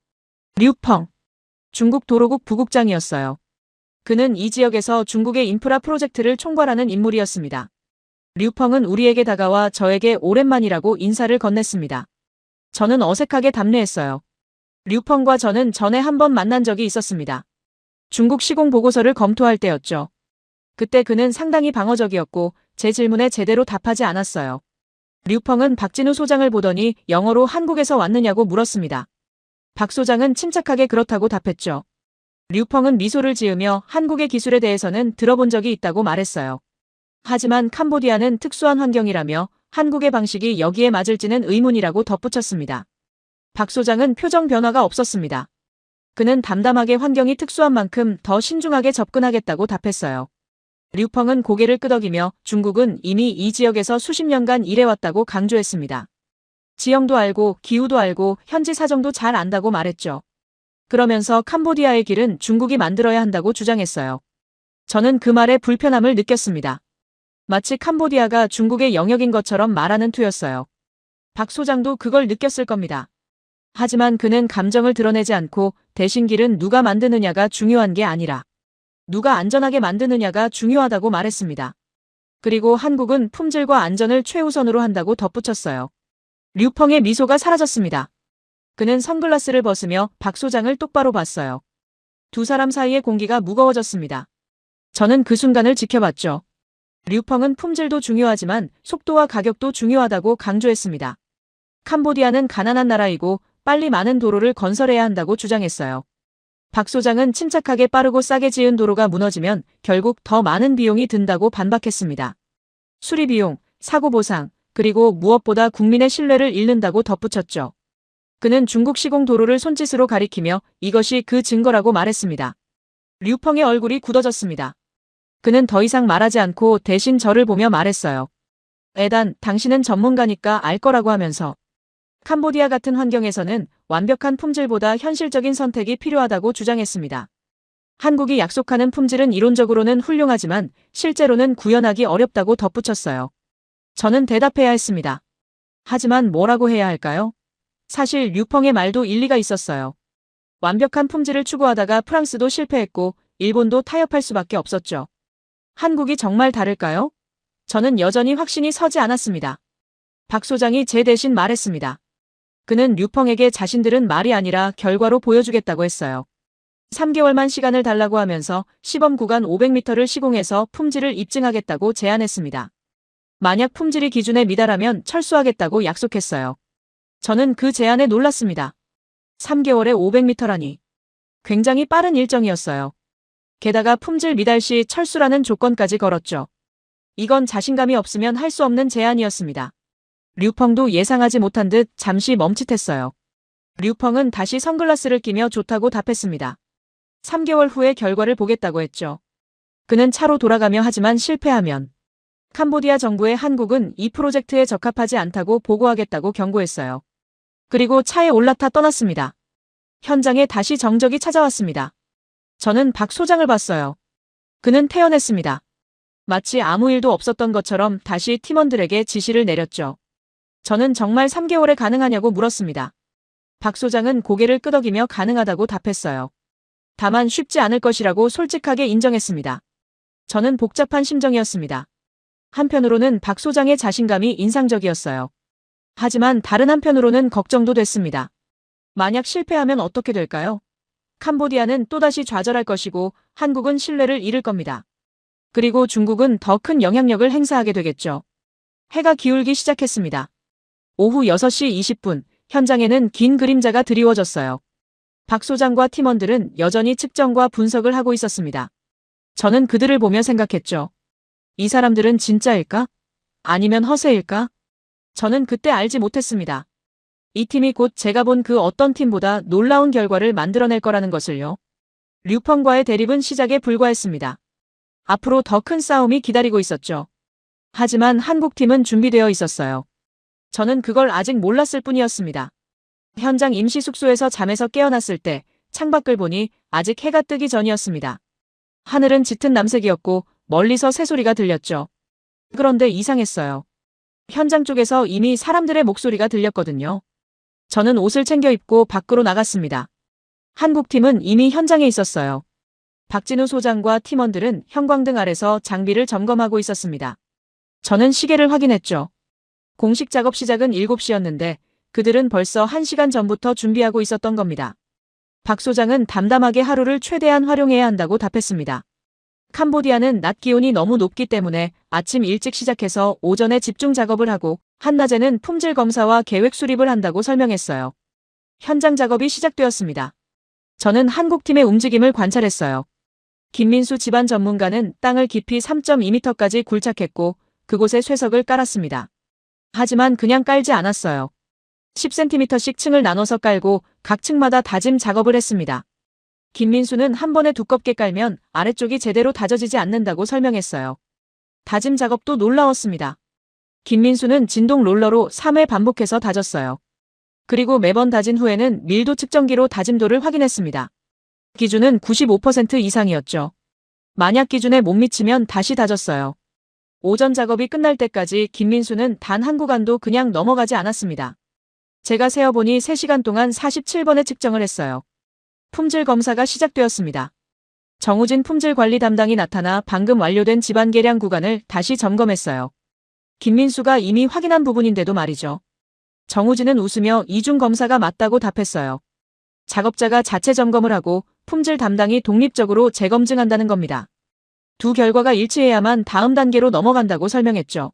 류펑. 중국 도로국 부국장이었어요. 그는 이 지역에서 중국의 인프라 프로젝트를 총괄하는 인물이었습니다. 류펑은 우리에게 다가와 저에게 오랜만이라고 인사를 건넸습니다. 저는 어색하게 답례했어요. 류펑과 저는 전에 한 번 만난 적이 있었습니다. 중국 시공 보고서를 검토할 때였죠. 그때 그는 상당히 방어적이었고 제 질문에 제대로 답하지 않았어요. 류펑은 박진우 소장을 보더니 영어로 한국에서 왔느냐고 물었습니다. 박 소장은 침착하게 그렇다고 답했죠. 류펑은 미소를 지으며 한국의 기술에 대해서는 들어본 적이 있다고 말했어요. 하지만 캄보디아는 특수한 환경이라며 한국의 방식이 여기에 맞을지는 의문이라고 덧붙였습니다. 박 소장은 표정 변화가 없었습니다. 그는 담담하게 환경이 특수한 만큼 더 신중하게 접근하겠다고 답했어요. 류펑은 고개를 끄덕이며 중국은 이미 이 지역에서 수십 년간 일해왔다고 강조했습니다. 지형도 알고 기후도 알고 현지 사정도 잘 안다고 말했죠. 그러면서 캄보디아의 길은 중국이 만들어야 한다고 주장했어요. 저는 그 말에 불편함을 느꼈습니다. 마치 캄보디아가 중국의 영역인 것처럼 말하는 투였어요. 박 소장도 그걸 느꼈을 겁니다. 하지만 그는 감정을 드러내지 않고 대신 길은 누가 만드느냐가 중요한 게 아니라 누가 안전하게 만드느냐가 중요하다고 말했습니다. 그리고 한국은 품질과 안전을 최우선으로 한다고 덧붙였어요. 류펑의 미소가 사라졌습니다. 그는 선글라스를 벗으며 박 소장을 똑바로 봤어요. 두 사람 사이의 공기가 무거워졌습니다. 저는 그 순간을 지켜봤죠. 류펑은 품질도 중요하지만 속도와 가격도 중요하다고 강조했습니다. 캄보디아는 가난한 나라이고 빨리 많은 도로를 건설해야 한다고 주장했어요. 박 소장은 침착하게 빠르고 싸게 지은 도로가 무너지면 결국 더 많은 비용이 든다고 반박했습니다. 수리 비용, 사고 보상, 그리고 무엇보다 국민의 신뢰를 잃는다고 덧붙였죠. 그는 중국 시공 도로를 손짓으로 가리키며 이것이 그 증거라고 말했습니다. 류펑의 얼굴이 굳어졌습니다. 그는 더 이상 말하지 않고 대신 저를 보며 말했어요. 에단, 당신은 전문가니까 알 거라고 하면서 캄보디아 같은 환경에서는 완벽한 품질보다 현실적인 선택이 필요하다고 주장했습니다. 한국이 약속하는 품질은 이론적으로는 훌륭하지만 실제로는 구현하기 어렵다고 덧붙였어요. 저는 대답해야 했습니다. 하지만 뭐라고 해야 할까요? 사실 류펑의 말도 일리가 있었어요. 완벽한 품질을 추구하다가 프랑스도 실패했고 일본도 타협할 수밖에 없었죠. 한국이 정말 다를까요? 저는 여전히 확신이 서지 않았습니다. 박 소장이 제 대신 말했습니다. 그는 류펑에게 자신들은 말이 아니라 결과로 보여주겠다고 했어요. 3개월만 시간을 달라고 하면서 시범 구간 500m를 시공해서 품질을 입증하겠다고 제안했습니다. 만약 품질이 기준에 미달하면 철수하겠다고 약속했어요. 저는 그 제안에 놀랐습니다. 3개월에 500m라니. 굉장히 빠른 일정이었어요. 게다가 품질 미달 시 철수라는 조건까지 걸었죠. 이건 자신감이 없으면 할 수 없는 제안이었습니다. 류펑도 예상하지 못한 듯 잠시 멈칫했어요. 류펑은 다시 선글라스를 끼며 좋다고 답했습니다. 3개월 후에 결과를 보겠다고 했죠. 그는 차로 돌아가며 하지만 실패하면 캄보디아 정부의 한국은 이 프로젝트에 적합하지 않다고 보고하겠다고 경고했어요. 그리고 차에 올라타 떠났습니다. 현장에 다시 정적이 찾아왔습니다. 저는 박 소장을 봤어요. 그는 태연했습니다. 마치 아무 일도 없었던 것처럼 다시 팀원들에게 지시를 내렸죠. 저는 정말 3개월에 가능하냐고 물었습니다. 박 소장은 고개를 끄덕이며 가능하다고 답했어요. 다만 쉽지 않을 것이라고 솔직하게 인정했습니다. 저는 복잡한 심정이었습니다. 한편으로는 박 소장의 자신감이 인상적이었어요. 하지만 다른 한편으로는 걱정도 됐습니다. 만약 실패하면 어떻게 될까요? 캄보디아는 또다시 좌절할 것이고 한국은 신뢰를 잃을 겁니다. 그리고 중국은 더 큰 영향력을 행사하게 되겠죠. 해가 기울기 시작했습니다. 오후 6시 20분, 현장에는 긴 그림자가 드리워졌어요. 박 소장과 팀원들은 여전히 측정과 분석을 하고 있었습니다. 저는 그들을 보며 생각했죠. 이 사람들은 진짜일까? 아니면 허세일까? 저는 그때 알지 못했습니다. 이 팀이 곧 제가 본 그 어떤 팀보다 놀라운 결과를 만들어낼 거라는 것을요. 류펑과의 대립은 시작에 불과했습니다. 앞으로 더 큰 싸움이 기다리고 있었죠. 하지만 한국팀은 준비되어 있었어요. 저는 그걸 아직 몰랐을 뿐이었습니다. 현장 임시 숙소에서 잠에서 깨어났을 때 창밖을 보니 아직 해가 뜨기 전이었습니다. 하늘은 짙은 남색이었고 멀리서 새소리가 들렸죠. 그런데 이상했어요. 현장 쪽에서 이미 사람들의 목소리가 들렸거든요. 저는 옷을 챙겨 입고 밖으로 나갔습니다. 한국팀은 이미 현장에 있었어요. 박진우 소장과 팀원들은 형광등 아래서 장비를 점검하고 있었습니다. 저는 시계를 확인했죠. 공식 작업 시작은 7시였는데 그들은 벌써 1시간 전부터 준비하고 있었던 겁니다. 박 소장은 담담하게 하루를 최대한 활용해야 한다고 답했습니다. 캄보디아는 낮 기온이 너무 높기 때문에 아침 일찍 시작해서 오전에 집중 작업을 하고 한낮에는 품질 검사와 계획 수립을 한다고 설명했어요. 현장 작업이 시작되었습니다. 저는 한국팀의 움직임을 관찰했어요. 김민수 집안 전문가는 땅을 깊이 3.2m까지 굴착했고 그곳에 쇠석을 깔았습니다. 하지만 그냥 깔지 않았어요. 10cm씩 층을 나눠서 깔고 각 층마다 다짐 작업을 했습니다. 김민수는 한 번에 두껍게 깔면 아래쪽이 제대로 다져지지 않는다고 설명했어요. 다짐 작업도 놀라웠습니다. 김민수는 진동 롤러로 3회 반복해서 다졌어요. 그리고 매번 다진 후에는 밀도 측정기로 다짐도를 확인했습니다. 기준은 95% 이상이었죠. 만약 기준에 못 미치면 다시 다졌어요. 오전 작업이 끝날 때까지 김민수는 단 한 구간도 그냥 넘어가지 않았습니다. 제가 세어보니 3시간 동안 47번의 측정을 했어요. 품질 검사가 시작되었습니다. 정우진 품질 관리 담당이 나타나 방금 완료된 집안 계량 구간을 다시 점검했어요. 김민수가 이미 확인한 부분인데도 말이죠. 정우진은 웃으며 이중 검사가 맞다고 답했어요. 작업자가 자체 점검을 하고 품질 담당이 독립적으로 재검증한다는 겁니다. 두 결과가 일치해야만 다음 단계로 넘어간다고 설명했죠.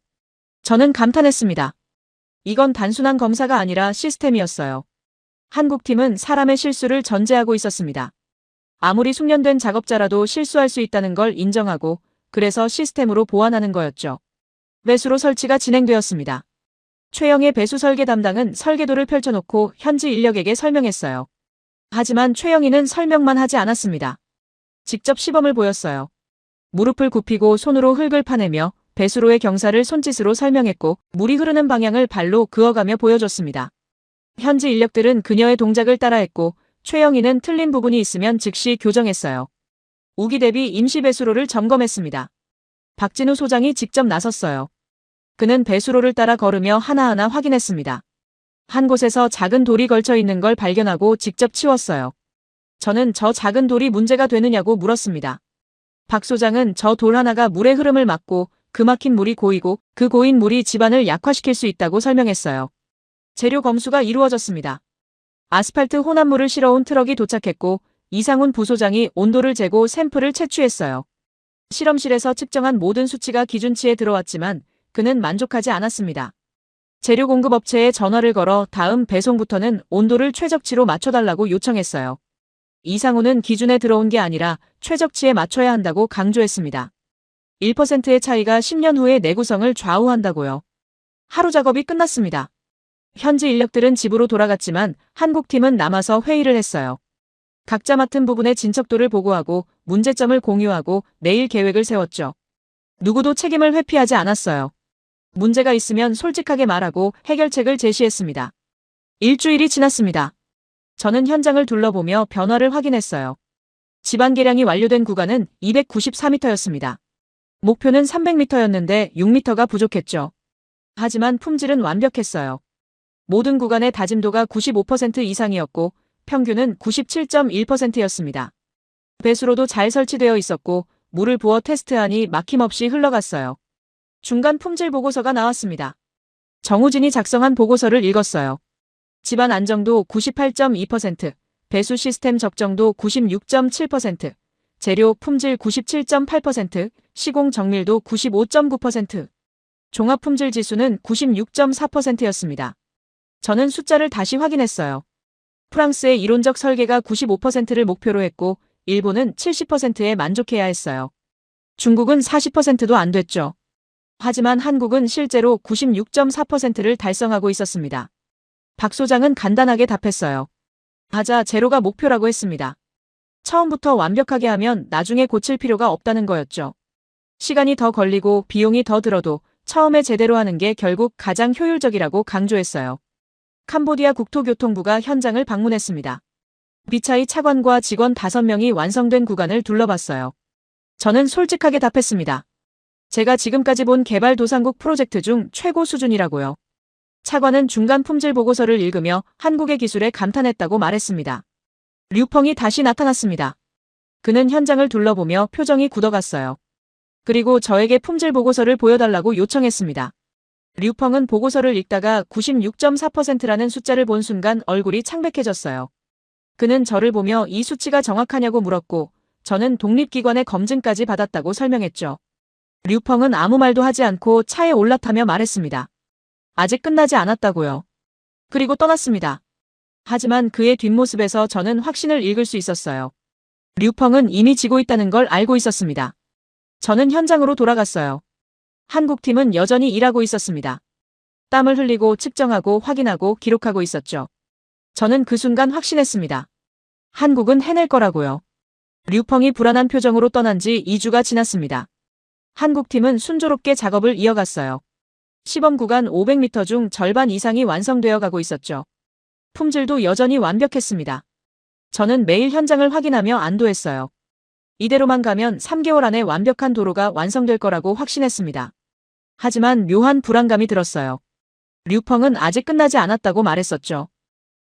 저는 감탄했습니다. 이건 단순한 검사가 아니라 시스템이었어요. 한국팀은 사람의 실수를 전제하고 있었습니다. 아무리 숙련된 작업자라도 실수할 수 있다는 걸 인정하고 그래서 시스템으로 보완하는 거였죠. 배수로 설치가 진행되었습니다. 최영의 배수 설계 담당은 설계도를 펼쳐놓고 현지 인력에게 설명했어요. 하지만 최영희는 설명만 하지 않았습니다. 직접 시범을 보였어요. 무릎을 굽히고 손으로 흙을 파내며 배수로의 경사를 손짓으로 설명했고 물이 흐르는 방향을 발로 그어가며 보여줬습니다. 현지 인력들은 그녀의 동작을 따라했고 최영희는 틀린 부분이 있으면 즉시 교정했어요. 우기 대비 임시 배수로를 점검했습니다. 박진우 소장이 직접 나섰어요. 그는 배수로를 따라 걸으며 하나하나 확인했습니다. 한 곳에서 작은 돌이 걸쳐 있는 걸 발견하고 직접 치웠어요. 저는 저 작은 돌이 문제가 되느냐고 물었습니다. 박 소장은 저 돌 하나가 물의 흐름을 막고 그 막힌 물이 고이고 그 고인 물이 집안을 약화시킬 수 있다고 설명했어요. 재료 검수가 이루어졌습니다. 아스팔트 혼합물을 실어온 트럭이 도착했고 이상훈 부소장이 온도를 재고 샘플을 채취했어요. 실험실에서 측정한 모든 수치가 기준치에 들어왔지만 그는 만족하지 않았습니다. 재료 공급 업체에 전화를 걸어 다음 배송부터는 온도를 최적치로 맞춰달라고 요청했어요. 이상훈은 기준에 들어온 게 아니라 최적치에 맞춰야 한다고 강조했습니다. 1%의 차이가 10년 후의 내구성을 좌우한다고요. 하루 작업이 끝났습니다. 현지 인력들은 집으로 돌아갔지만 한국팀은 남아서 회의를 했어요. 각자 맡은 부분의 진척도를 보고하고 문제점을 공유하고 내일 계획을 세웠죠. 누구도 책임을 회피하지 않았어요. 문제가 있으면 솔직하게 말하고 해결책을 제시했습니다. 일주일이 지났습니다. 저는 현장을 둘러보며 변화를 확인했어요. 집안 계량이 완료된 구간은 294m였습니다. 목표는 300m였는데 6m가 부족했죠. 하지만 품질은 완벽했어요. 모든 구간의 다짐도가 95% 이상이었고 평균은 97.1%였습니다. 배수로도 잘 설치되어 있었고 물을 부어 테스트하니 막힘없이 흘러갔어요. 중간 품질 보고서가 나왔습니다. 정우진이 작성한 보고서를 읽었어요. 집안 안정도 98.2%, 배수 시스템 적정도 96.7%, 재료 품질 97.8%, 시공 정밀도 95.9%, 종합 품질 지수는 96.4%였습니다. 저는 숫자를 다시 확인했어요. 프랑스의 이론적 설계가 95%를 목표로 했고 일본은 70%에 만족해야 했어요. 중국은 40%도 안 됐죠. 하지만 한국은 실제로 96.4%를 달성하고 있었습니다. 박 소장은 간단하게 답했어요. 하자 제로가 목표라고 했습니다. 처음부터 완벽하게 하면 나중에 고칠 필요가 없다는 거였죠. 시간이 더 걸리고 비용이 더 들어도 처음에 제대로 하는 게 결국 가장 효율적이라고 강조했어요. 캄보디아 국토교통부가 현장을 방문했습니다. 비차이 차관과 직원 5명이 완성된 구간을 둘러봤어요. 저는 솔직하게 답했습니다. 제가 지금까지 본 개발도상국 프로젝트 중 최고 수준이라고요. 차관은 중간 품질 보고서를 읽으며 한국의 기술에 감탄했다고 말했습니다. 류펑이 다시 나타났습니다. 그는 현장을 둘러보며 표정이 굳어갔어요. 그리고 저에게 품질 보고서를 보여달라고 요청했습니다. 류펑은 보고서를 읽다가 96.4%라는 숫자를 본 순간 얼굴이 창백해졌어요. 그는 저를 보며 이 수치가 정확하냐고 물었고 저는 독립기관의 검증까지 받았다고 설명했죠. 류펑은 아무 말도 하지 않고 차에 올라타며 말했습니다. 아직 끝나지 않았다고요. 그리고 떠났습니다. 하지만 그의 뒷모습에서 저는 확신을 읽을 수 있었어요. 류펑은 이미 지고 있다는 걸 알고 있었습니다. 저는 현장으로 돌아갔어요. 한국팀은 여전히 일하고 있었습니다. 땀을 흘리고 측정하고 확인하고 기록하고 있었죠. 저는 그 순간 확신했습니다. 한국은 해낼 거라고요. 류펑이 불안한 표정으로 떠난 지 2주가 지났습니다. 한국팀은 순조롭게 작업을 이어갔어요. 시범 구간 500m 중 절반 이상이 완성되어 가고 있었죠. 품질도 여전히 완벽했습니다. 저는 매일 현장을 확인하며 안도했어요. 이대로만 가면 3개월 안에 완벽한 도로가 완성될 거라고 확신했습니다. 하지만 묘한 불안감이 들었어요. 류펑은 아직 끝나지 않았다고 말했었죠.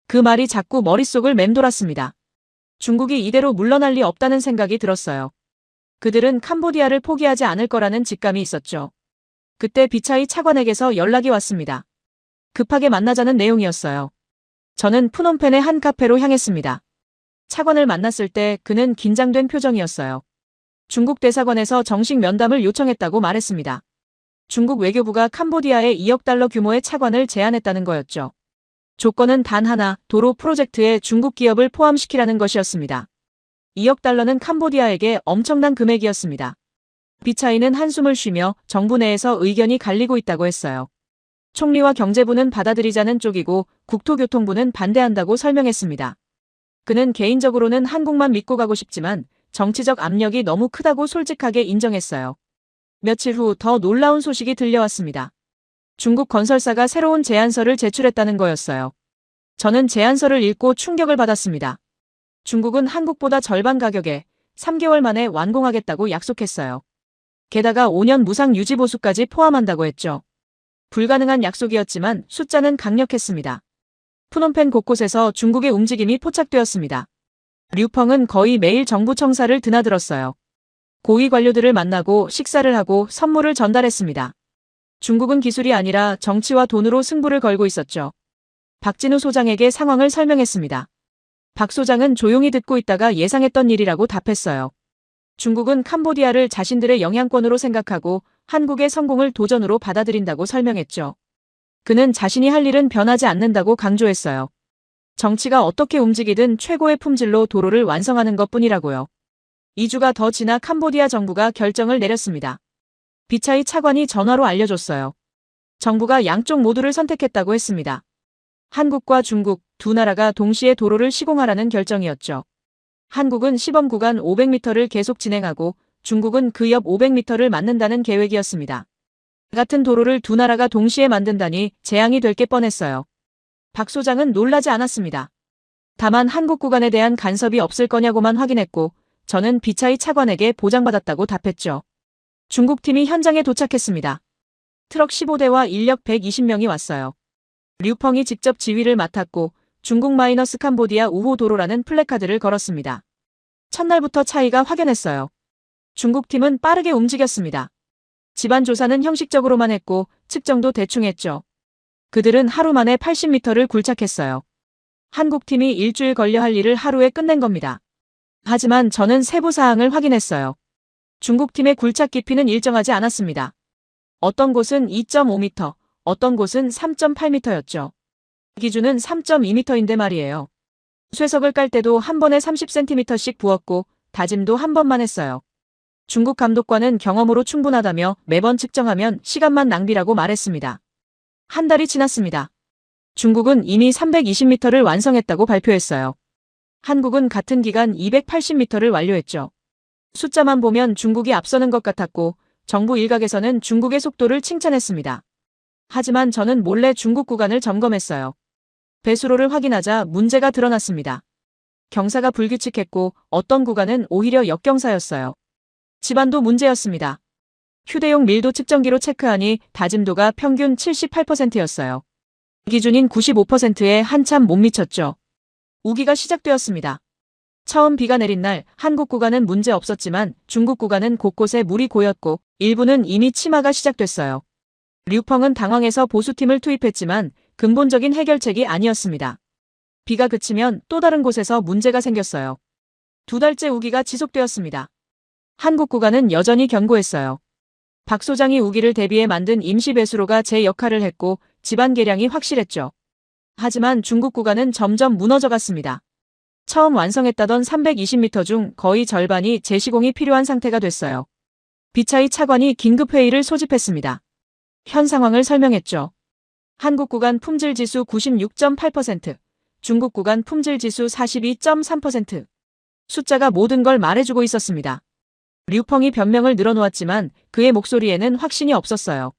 그 말이 자꾸 머릿속을 맴돌았습니다. 중국이 이대로 물러날 리 없다는 생각이 들었어요. 그들은 캄보디아를 포기하지 않을 거라는 직감이 있었죠. 그때 비차이 차관에게서 연락이 왔습니다. 급하게 만나자는 내용이었어요. 저는 푸놈펜의 한 카페로 향했습니다. 차관을 만났을 때 그는 긴장된 표정이었어요. 중국 대사관에서 정식 면담을 요청했다고 말했습니다. 중국 외교부가 캄보디아에 2억 달러 규모의 차관을 제안했다는 거였죠. 조건은 단 하나, 도로 프로젝트에 중국 기업을 포함시키라는 것이었습니다. 2억 달러는 캄보디아에게 엄청난 금액이었습니다. 비차이는 한숨을 쉬며 정부 내에서 의견이 갈리고 있다고 했어요. 총리와 경제부는 받아들이자는 쪽이고 국토교통부는 반대한다고 설명했습니다. 그는 개인적으로는 한국만 믿고 가고 싶지만 정치적 압력이 너무 크다고 솔직하게 인정했어요. 며칠 후 더 놀라운 소식이 들려왔습니다. 중국 건설사가 새로운 제안서를 제출했다는 거였어요. 저는 제안서를 읽고 충격을 받았습니다. 중국은 한국보다 절반 가격에 3개월 만에 완공하겠다고 약속했어요. 게다가 5년 무상 유지 보수까지 포함한다고 했죠. 불가능한 약속이었지만 숫자는 강력했습니다. 푸놈펜 곳곳에서 중국의 움직임이 포착되었습니다. 류펑은 거의 매일 정부 청사를 드나들었어요. 고위 관료들을 만나고 식사를 하고 선물을 전달했습니다. 중국은 기술이 아니라 정치와 돈으로 승부를 걸고 있었죠. 박진우 소장에게 상황을 설명했습니다. 박 소장은 조용히 듣고 있다가 예상했던 일이라고 답했어요. 중국은 캄보디아를 자신들의 영향권으로 생각하고 한국의 성공을 도전으로 받아들인다고 설명했죠. 그는 자신이 할 일은 변하지 않는다고 강조했어요. 정치가 어떻게 움직이든 최고의 품질로 도로를 완성하는 것뿐이라고요. 2주가 더 지나 캄보디아 정부가 결정을 내렸습니다. 비차이 차관이 전화로 알려줬어요. 정부가 양쪽 모두를 선택했다고 했습니다. 한국과 중국 두 나라가 동시에 도로를 시공하라는 결정이었죠. 한국은 시범 구간 500m를 계속 진행하고 중국은 그 옆 500m를 만든다는 계획이었습니다. 같은 도로를 두 나라가 동시에 만든다니 재앙이 될 게 뻔했어요. 박 소장은 놀라지 않았습니다. 다만 한국 구간에 대한 간섭이 없을 거냐고만 확인했고 저는 비차이 차관에게 보장받았다고 답했죠. 중국팀이 현장에 도착했습니다. 트럭 15대와 인력 120명이 왔어요. 류펑이 직접 지휘를 맡았고 중국 마이너스 캄보디아 우호 도로라는 플래카드를 걸었습니다. 첫날부터 차이가 확연했어요. 중국팀은 빠르게 움직였습니다. 집안 조사는 형식적으로만 했고 측정도 대충 했죠. 그들은 하루 만에 80m를 굴착했어요. 한국팀이 일주일 걸려 할 일을 하루에 끝낸 겁니다. 하지만 저는 세부 사항을 확인했어요. 중국팀의 굴착 깊이는 일정하지 않았습니다. 어떤 곳은 2.5m, 어떤 곳은 3.8m였죠. 기준은 3.2m인데 말이에요. 쇠석을 깔 때도 한 번에 30cm씩 부었고 다짐도 한 번만 했어요. 중국 감독관은 경험으로 충분하다며 매번 측정하면 시간만 낭비라고 말했습니다. 한 달이 지났습니다. 중국은 이미 320m를 완성했다고 발표했어요. 한국은 같은 기간 280m를 완료했죠. 숫자만 보면 중국이 앞서는 것 같았고 정부 일각에서는 중국의 속도를 칭찬했습니다. 하지만 저는 몰래 중국 구간을 점검했어요. 배수로를 확인하자 문제가 드러났습니다. 경사가 불규칙했고 어떤 구간은 오히려 역경사였어요. 집안도 문제였습니다. 휴대용 밀도 측정기로 체크하니 다짐도가 평균 78%였어요. 기준인 95%에 한참 못 미쳤죠. 우기가 시작되었습니다. 처음 비가 내린 날 한국 구간은 문제 없었지만 중국 구간은 곳곳에 물이 고였고 일부는 이미 침하가 시작됐어요. 류펑은 당황해서 보수팀을 투입했지만 근본적인 해결책이 아니었습니다. 비가 그치면 또 다른 곳에서 문제가 생겼어요. 2달째 우기가 지속되었습니다. 한국 구간은 여전히 견고했어요. 박 소장이 우기를 대비해 만든 임시 배수로가 제 역할을 했고 집안 계량이 확실했죠. 하지만 중국 구간은 점점 무너져갔습니다. 처음 완성했다던 320m 중 거의 절반이 재시공이 필요한 상태가 됐어요. 비차이 차관이 긴급회의를 소집했습니다. 현 상황을 설명했죠. 한국 구간 품질지수 96.8%, 중국 구간 품질지수 42.3%. 숫자가 모든 걸 말해주고 있었습니다. 류펑이 변명을 늘어놓았지만 그의 목소리에는 확신이 없었어요.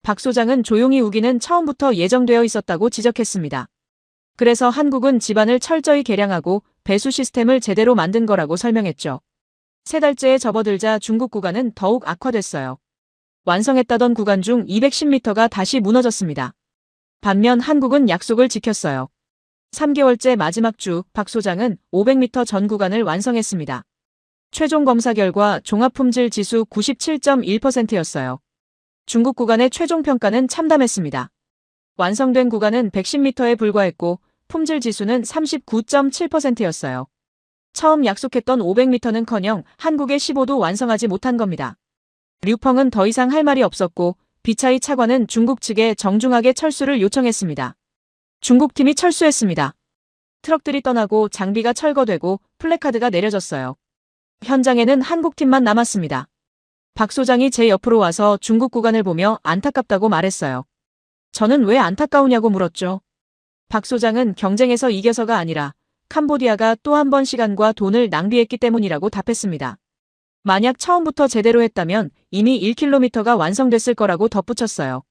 박 소장은 조용히 우기는 처음부터 예정되어 있었다고 지적했습니다. 그래서 한국은 지반을 철저히 개량하고 배수 시스템을 제대로 만든 거라고 설명했죠. 3달째에 접어들자 중국 구간은 더욱 악화됐어요. 완성했다던 구간 중 210m가 다시 무너졌습니다. 반면 한국은 약속을 지켰어요. 3개월째 마지막 주 박 소장은 500m 전 구간을 완성했습니다. 최종 검사 결과 종합품질 지수 97.1%였어요. 중국 구간의 최종 평가는 참담했습니다. 완성된 구간은 110m에 불과했고 품질 지수는 39.7%였어요. 처음 약속했던 500m는커녕 한국의 15도 완성하지 못한 겁니다. 류펑은 더 이상 할 말이 없었고 비차이 차관은 중국 측에 정중하게 철수를 요청했습니다. 중국팀이 철수했습니다. 트럭들이 떠나고 장비가 철거되고 플래카드가 내려졌어요. 현장에는 한국팀만 남았습니다. 박 소장이 제 옆으로 와서 중국 구간을 보며 안타깝다고 말했어요. 저는 왜 안타까우냐고 물었죠. 박 소장은 경쟁에서 이겨서가 아니라 캄보디아가 또 한 번 시간과 돈을 낭비했기 때문이라고 답했습니다. 만약 처음부터 제대로 했다면 이미 1km가 완성됐을 거라고 덧붙였어요.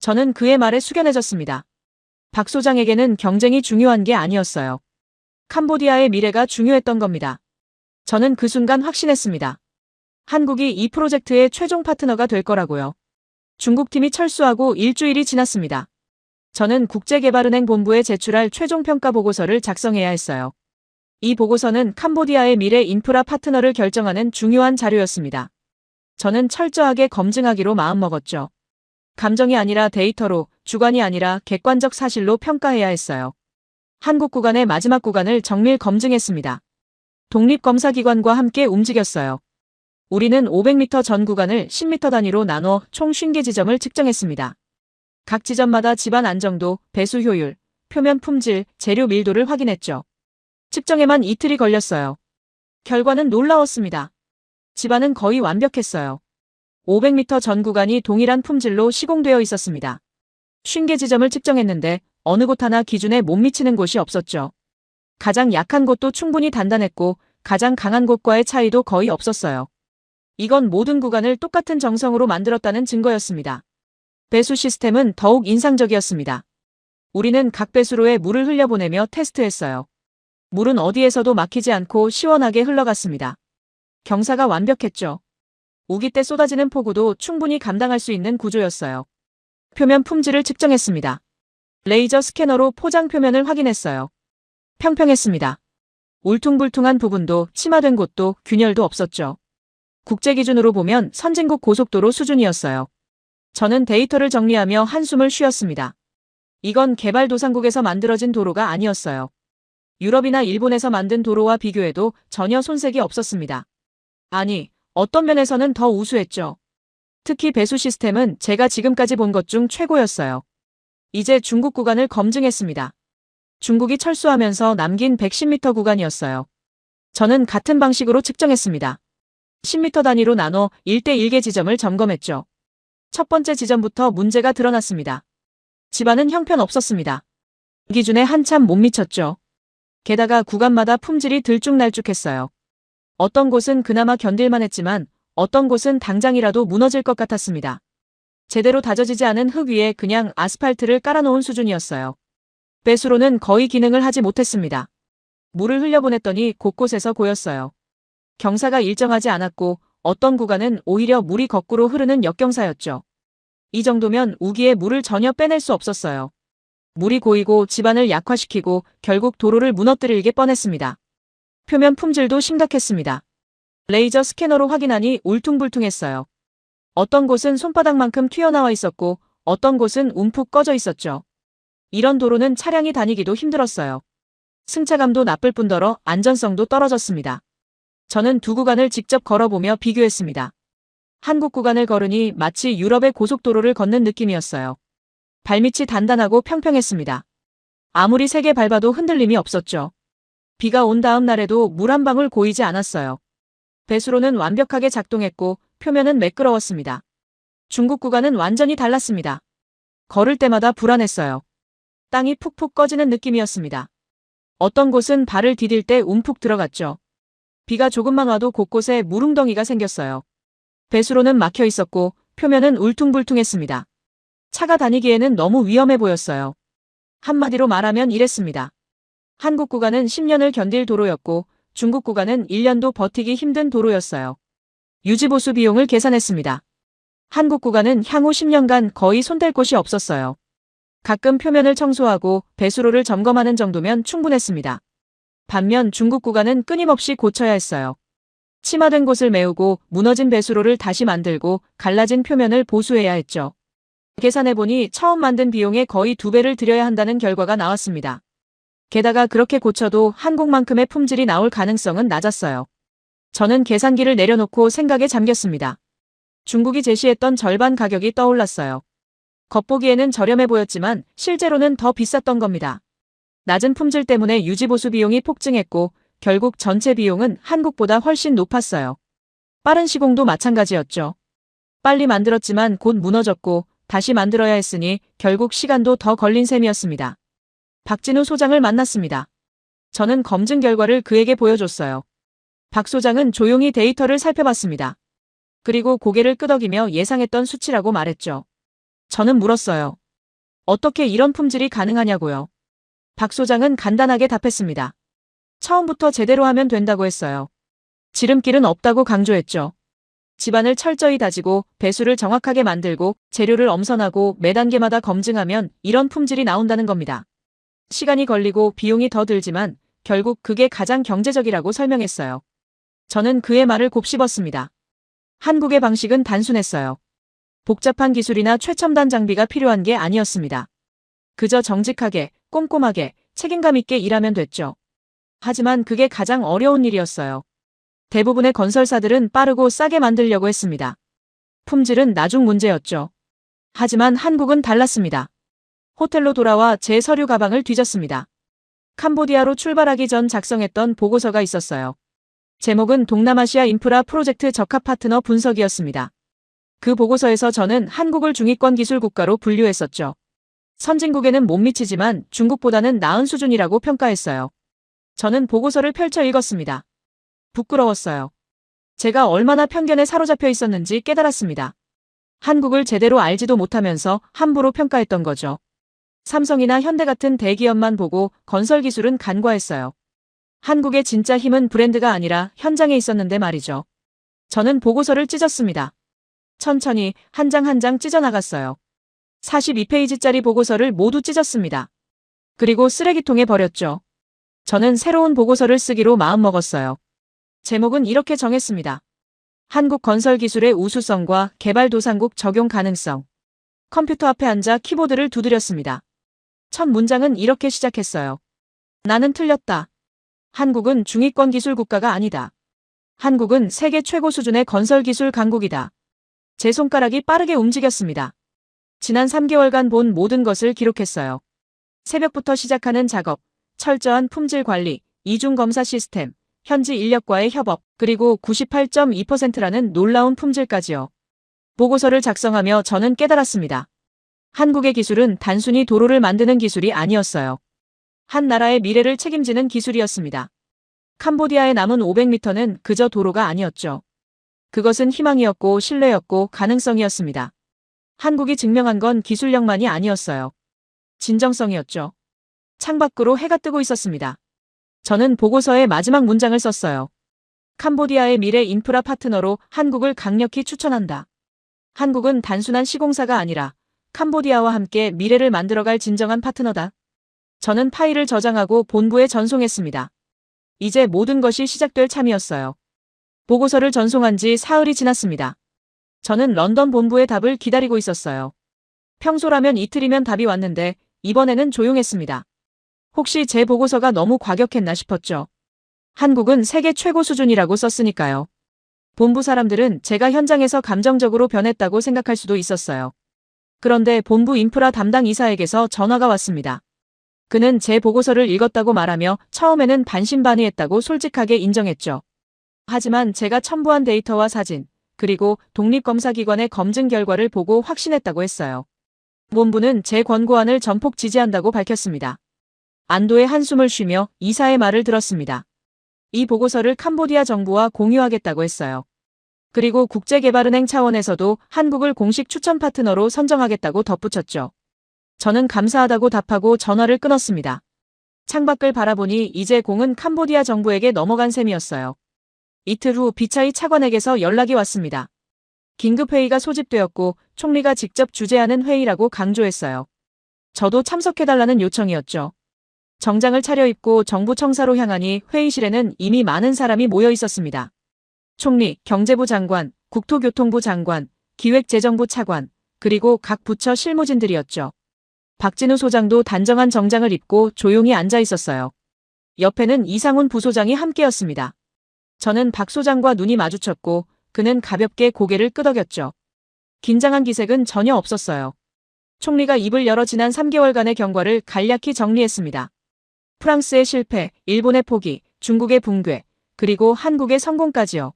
저는 그의 말에 숙연해졌습니다. 박 소장에게는 경쟁이 중요한 게 아니었어요. 캄보디아의 미래가 중요했던 겁니다. 저는 그 순간 확신했습니다. 한국이 이 프로젝트의 최종 파트너가 될 거라고요. 중국팀이 철수하고 일주일이 지났습니다. 저는 국제개발은행 본부에 제출할 최종 평가 보고서를 작성해야 했어요. 이 보고서는 캄보디아의 미래 인프라 파트너를 결정하는 중요한 자료였습니다. 저는 철저하게 검증하기로 마음먹었죠. 감정이 아니라 데이터로, 주관이 아니라 객관적 사실로 평가해야 했어요. 한국 구간의 마지막 구간을 정밀 검증했습니다. 독립검사기관과 함께 움직였어요. 우리는 500m 전 구간을 10m 단위로 나눠 총 50개 지점을 측정했습니다. 각 지점마다 지반 안정도, 배수 효율, 표면 품질, 재료 밀도를 확인했죠. 측정에만 이틀이 걸렸어요. 결과는 놀라웠습니다. 지반은 거의 완벽했어요. 500m 전 구간이 동일한 품질로 시공되어 있었습니다. 50개 지점을 측정했는데 어느 곳 하나 기준에 못 미치는 곳이 없었죠. 가장 약한 곳도 충분히 단단했고 가장 강한 곳과의 차이도 거의 없었어요. 이건 모든 구간을 똑같은 정성으로 만들었다는 증거였습니다. 배수 시스템은 더욱 인상적이었습니다. 우리는 각 배수로에 물을 흘려보내며 테스트했어요. 물은 어디에서도 막히지 않고 시원하게 흘러갔습니다. 경사가 완벽했죠. 우기 때 쏟아지는 폭우도 충분히 감당할 수 있는 구조였어요. 표면 품질을 측정했습니다. 레이저 스캐너로 포장 표면을 확인했어요. 평평했습니다. 울퉁불퉁한 부분도 침하된 곳도 균열도 없었죠. 국제 기준으로 보면 선진국 고속도로 수준이었어요. 저는 데이터를 정리하며 한숨을 쉬었습니다. 이건 개발도상국에서 만들어진 도로가 아니었어요. 유럽이나 일본에서 만든 도로와 비교해도 전혀 손색이 없었습니다. 아니, 어떤 면에서는 더 우수했죠. 특히 배수 시스템은 제가 지금까지 본 것 중 최고였어요. 이제 중국 구간을 검증했습니다. 중국이 철수하면서 남긴 110m 구간이었어요. 저는 같은 방식으로 측정했습니다. 10m 단위로 나눠 1대1개 지점을 점검했죠. 첫 번째 지점부터 문제가 드러났습니다. 지반은 형편없었습니다. 기준에 한참 못 미쳤죠. 게다가 구간마다 품질이 들쭉날쭉했어요. 어떤 곳은 그나마 견딜만 했지만 어떤 곳은 당장이라도 무너질 것 같았습니다. 제대로 다져지지 않은 흙 위에 그냥 아스팔트를 깔아놓은 수준이었어요. 배수로는 거의 기능을 하지 못했습니다. 물을 흘려보냈더니 곳곳에서 고였어요. 경사가 일정하지 않았고 어떤 구간은 오히려 물이 거꾸로 흐르는 역경사였죠. 이 정도면 우기에 물을 전혀 빼낼 수 없었어요. 물이 고이고 지반을 약화시키고 결국 도로를 무너뜨리게 뻔했습니다. 표면 품질도 심각했습니다. 레이저 스캐너로 확인하니 울퉁불퉁했어요. 어떤 곳은 손바닥만큼 튀어나와 있었고 어떤 곳은 움푹 꺼져 있었죠. 이런 도로는 차량이 다니기도 힘들었어요. 승차감도 나쁠 뿐더러 안전성도 떨어졌습니다. 저는 두 구간을 직접 걸어보며 비교했습니다. 한국 구간을 걸으니 마치 유럽의 고속도로를 걷는 느낌이었어요. 발밑이 단단하고 평평했습니다. 아무리 세게 밟아도 흔들림이 없었죠. 비가 온 다음 날에도 물 한 방울 고이지 않았어요. 배수로는 완벽하게 작동했고 표면은 매끄러웠습니다. 중국 구간은 완전히 달랐습니다. 걸을 때마다 불안했어요. 땅이 푹푹 꺼지는 느낌이었습니다. 어떤 곳은 발을 디딜 때 움푹 들어갔죠. 비가 조금만 와도 곳곳에 물웅덩이가 생겼어요. 배수로는 막혀 있었고 표면은 울퉁불퉁했습니다. 차가 다니기에는 너무 위험해 보였어요. 한마디로 말하면 이랬습니다. 한국 구간은 10년을 견딜 도로였고 중국 구간은 1년도 버티기 힘든 도로였어요. 유지보수 비용을 계산했습니다. 한국 구간은 향후 10년간 거의 손댈 곳이 없었어요. 가끔 표면을 청소하고 배수로를 점검하는 정도면 충분했습니다. 반면 중국 구간은 끊임없이 고쳐야 했어요. 침하된 곳을 메우고 무너진 배수로를 다시 만들고 갈라진 표면을 보수해야 했죠. 계산해보니 처음 만든 비용의 거의 2배를 들여야 한다는 결과가 나왔습니다. 게다가 그렇게 고쳐도 한국만큼의 품질이 나올 가능성은 낮았어요. 저는 계산기를 내려놓고 생각에 잠겼습니다. 중국이 제시했던 절반 가격이 떠올랐어요. 겉보기에는 저렴해 보였지만 실제로는 더 비쌌던 겁니다. 낮은 품질 때문에 유지보수 비용이 폭증했고 결국 전체 비용은 한국보다 훨씬 높았어요. 빠른 시공도 마찬가지였죠. 빨리 만들었지만 곧 무너졌고 다시 만들어야 했으니 결국 시간도 더 걸린 셈이었습니다. 박진우 소장을 만났습니다. 저는 검증 결과를 그에게 보여줬어요. 박 소장은 조용히 데이터를 살펴봤습니다. 그리고 고개를 끄덕이며 예상했던 수치라고 말했죠. 저는 물었어요. 어떻게 이런 품질이 가능하냐고요. 박 소장은 간단하게 답했습니다. 처음부터 제대로 하면 된다고 했어요. 지름길은 없다고 강조했죠. 집안을 철저히 다지고 배수를 정확하게 만들고 재료를 엄선하고 매 단계마다 검증하면 이런 품질이 나온다는 겁니다. 시간이 걸리고 비용이 더 들지만 결국 그게 가장 경제적이라고 설명했어요. 저는 그의 말을 곱씹었습니다. 한국의 방식은 단순했어요. 복잡한 기술이나 최첨단 장비가 필요한 게 아니었습니다. 그저 정직하게, 꼼꼼하게, 책임감 있게 일하면 됐죠. 하지만 그게 가장 어려운 일이었어요. 대부분의 건설사들은 빠르고 싸게 만들려고 했습니다. 품질은 나중 문제였죠. 하지만 한국은 달랐습니다. 호텔로 돌아와 제 서류 가방을 뒤졌습니다. 캄보디아로 출발하기 전 작성했던 보고서가 있었어요. 제목은 동남아시아 인프라 프로젝트 적합 파트너 분석이었습니다. 그 보고서에서 저는 한국을 중위권 기술 국가로 분류했었죠. 선진국에는 못 미치지만 중국보다는 나은 수준이라고 평가했어요. 저는 보고서를 펼쳐 읽었습니다. 부끄러웠어요. 제가 얼마나 편견에 사로잡혀 있었는지 깨달았습니다. 한국을 제대로 알지도 못하면서 함부로 평가했던 거죠. 삼성이나 현대 같은 대기업만 보고 건설 기술은 간과했어요. 한국의 진짜 힘은 브랜드가 아니라 현장에 있었는데 말이죠. 저는 보고서를 찢었습니다. 천천히 한 장 한 장 찢어나갔어요. 42페이지짜리 보고서를 모두 찢었습니다. 그리고 쓰레기통에 버렸죠. 저는 새로운 보고서를 쓰기로 마음먹었어요. 제목은 이렇게 정했습니다. 한국 건설 기술의 우수성과 개발도상국 적용 가능성. 컴퓨터 앞에 앉아 키보드를 두드렸습니다. 첫 문장은 이렇게 시작했어요. 나는 틀렸다. 한국은 중위권 기술 국가가 아니다. 한국은 세계 최고 수준의 건설 기술 강국이다. 제 손가락이 빠르게 움직였습니다. 지난 3개월간 본 모든 것을 기록했어요. 새벽부터 시작하는 작업, 철저한 품질 관리, 이중 검사 시스템, 현지 인력과의 협업, 그리고 98.2%라는 놀라운 품질까지요. 보고서를 작성하며 저는 깨달았습니다. 한국의 기술은 단순히 도로를 만드는 기술이 아니었어요. 한 나라의 미래를 책임지는 기술이었습니다. 캄보디아의 남은 500m는 그저 도로가 아니었죠. 그것은 희망이었고 신뢰였고 가능성이었습니다. 한국이 증명한 건 기술력만이 아니었어요. 진정성이었죠. 창밖으로 해가 뜨고 있었습니다. 저는 보고서의 마지막 문장을 썼어요. 캄보디아의 미래 인프라 파트너로 한국을 강력히 추천한다. 한국은 단순한 시공사가 아니라 캄보디아와 함께 미래를 만들어갈 진정한 파트너다. 저는 파일을 저장하고 본부에 전송했습니다. 이제 모든 것이 시작될 참이었어요. 보고서를 전송한 지 사흘이 지났습니다. 저는 런던 본부의 답을 기다리고 있었어요. 평소라면 이틀이면 답이 왔는데 이번에는 조용했습니다. 혹시 제 보고서가 너무 과격했나 싶었죠. 한국은 세계 최고 수준이라고 썼으니까요. 본부 사람들은 제가 현장에서 감정적으로 변했다고 생각할 수도 있었어요. 그런데 본부 인프라 담당 이사에게서 전화가 왔습니다. 그는 제 보고서를 읽었다고 말하며 처음에는 반신반의했다고 솔직하게 인정했죠. 하지만 제가 첨부한 데이터와 사진, 그리고 독립검사기관의 검증 결과를 보고 확신했다고 했어요. 본부는 제 권고안을 전폭 지지한다고 밝혔습니다. 안도의 한숨을 쉬며 이사의 말을 들었습니다. 이 보고서를 캄보디아 정부와 공유하겠다고 했어요. 그리고 국제개발은행 차원에서도 한국을 공식 추천 파트너로 선정하겠다고 덧붙였죠. 저는 감사하다고 답하고 전화를 끊었습니다. 창밖을 바라보니 이제 공은 캄보디아 정부에게 넘어간 셈이었어요. 이틀 후 비차이 차관에게서 연락이 왔습니다. 긴급회의가 소집되었고 총리가 직접 주재하는 회의라고 강조했어요. 저도 참석해달라는 요청이었죠. 정장을 차려입고 정부 청사로 향하니 회의실에는 이미 많은 사람이 모여 있었습니다. 총리, 경제부 장관, 국토교통부 장관, 기획재정부 차관, 그리고 각 부처 실무진들이었죠. 박진우 소장도 단정한 정장을 입고 조용히 앉아 있었어요. 옆에는 이상훈 부소장이 함께였습니다. 저는 박 소장과 눈이 마주쳤고 그는 가볍게 고개를 끄덕였죠. 긴장한 기색은 전혀 없었어요. 총리가 입을 열어 지난 3개월간의 경과를 간략히 정리했습니다. 프랑스의 실패, 일본의 포기, 중국의 붕괴, 그리고 한국의 성공까지요.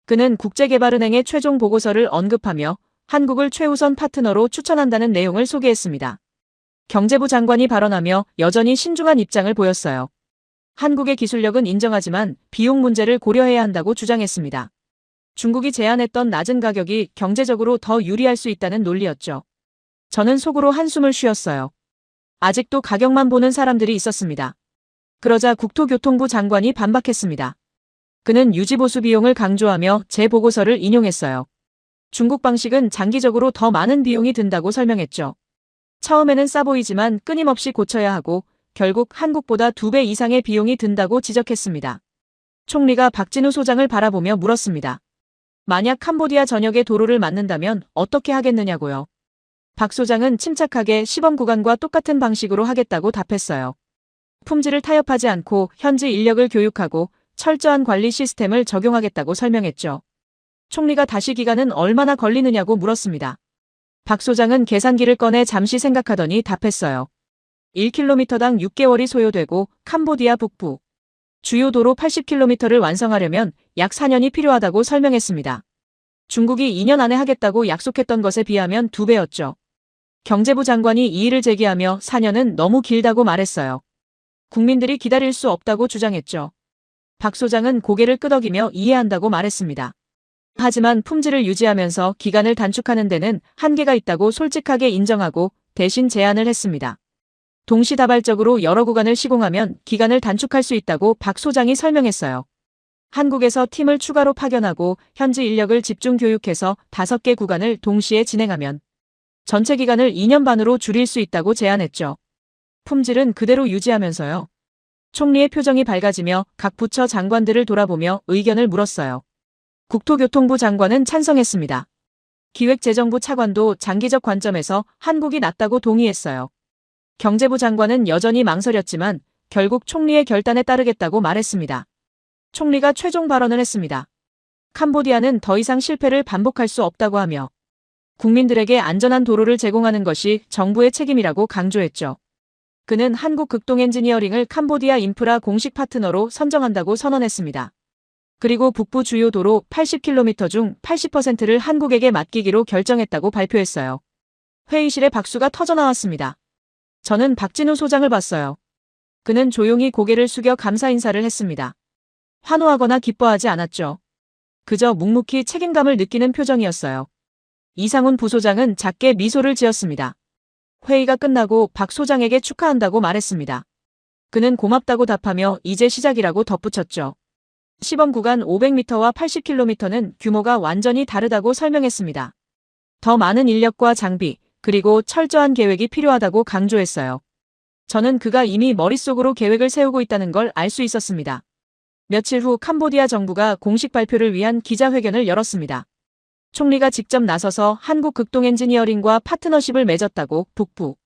그는 국제개발은행의 최종 보고서를 언급하며 한국을 최우선 파트너로 추천한다는 내용을 소개했습니다. 경제부 장관이 발언하며 여전히 신중한 입장을 보였어요. 한국의 기술력은 인정하지만 비용 문제를 고려해야 한다고 주장했습니다. 중국이 제안했던 낮은 가격이 경제적으로 더 유리할 수 있다는 논리였죠. 저는 속으로 한숨을 쉬었어요. 아직도 가격만 보는 사람들이 있었습니다. 그러자 국토교통부 장관이 반박했습니다. 그는 유지보수 비용을 강조하며 제 보고서를 인용했어요. 중국 방식은 장기적으로 더 많은 비용이 든다고 설명했죠. 처음에는 싸 보이지만 끊임없이 고쳐야 하고 결국 한국보다 2배 이상의 비용이 든다고 지적했습니다. 총리가 박진우 소장을 바라보며 물었습니다. 만약 캄보디아 전역의 도로를 만든다면 어떻게 하겠느냐고요. 박 소장은 침착하게 시범 구간과 똑같은 방식으로 하겠다고 답했어요. 품질을 타협하지 않고 현지 인력을 교육하고 철저한 관리 시스템을 적용하겠다고 설명했죠. 총리가 다시 기간은 얼마나 걸리느냐고 물었습니다. 박 소장은 계산기를 꺼내 잠시 생각하더니 답했어요. 1km당 6개월이 소요되고 캄보디아 북부 주요 도로 80km를 완성하려면 약 4년이 필요하다고 설명했습니다. 중국이 2년 안에 하겠다고 약속했던 것에 비하면 2배였죠. 경제부 장관이 이의를 제기하며 4년은 너무 길다고 말했어요. 국민들이 기다릴 수 없다고 주장했죠. 박 소장은 고개를 끄덕이며 이해한다고 말했습니다. 하지만 품질을 유지하면서 기간을 단축하는 데는 한계가 있다고 솔직하게 인정하고 대신 제안을 했습니다. 동시다발적으로 여러 구간을 시공하면 기간을 단축할 수 있다고 박 소장이 설명했어요. 한국에서 팀을 추가로 파견하고 현지 인력을 집중 교육해서 5개 구간을 동시에 진행하면 전체 기간을 2년 반으로 줄일 수 있다고 제안했죠. 품질은 그대로 유지하면서요. 총리의 표정이 밝아지며 각 부처 장관들을 돌아보며 의견을 물었어요. 국토교통부 장관은 찬성했습니다. 기획재정부 차관도 장기적 관점에서 한국이 낫다고 동의했어요. 경제부 장관은 여전히 망설였지만 결국 총리의 결단에 따르겠다고 말했습니다. 총리가 최종 발언을 했습니다. 캄보디아는 더 이상 실패를 반복할 수 없다고 하며 국민들에게 안전한 도로를 제공하는 것이 정부의 책임이라고 강조했죠. 그는 한국 극동엔지니어링을 캄보디아 인프라 공식 파트너로 선정한다고 선언했습니다. 그리고 북부 주요 도로 80km 중 80%를 한국에게 맡기기로 결정했다고 발표했어요. 회의실에 박수가 터져나왔습니다. 저는 박진우 소장을 봤어요. 그는 조용히 고개를 숙여 감사 인사를 했습니다. 환호하거나 기뻐하지 않았죠. 그저 묵묵히 책임감을 느끼는 표정이었어요. 이상훈 부소장은 작게 미소를 지었습니다. 회의가 끝나고 박 소장에게 축하한다고 말했습니다. 그는 고맙다고 답하며 이제 시작이라고 덧붙였죠. 시범 구간 500m와 80km는 규모가 완전히 다르다고 설명했습니다. 더 많은 인력과 장비, 그리고 철저한 계획이 필요하다고 강조했어요. 저는 그가 이미 머릿속으로 계획을 세우고 있다는 걸 알 수 있었습니다. 며칠 후 캄보디아 정부가 공식 발표를 위한 기자회견을 열었습니다. 총리가 직접 나서서 한국 극동엔지니어링과 파트너십을 맺었다고 북부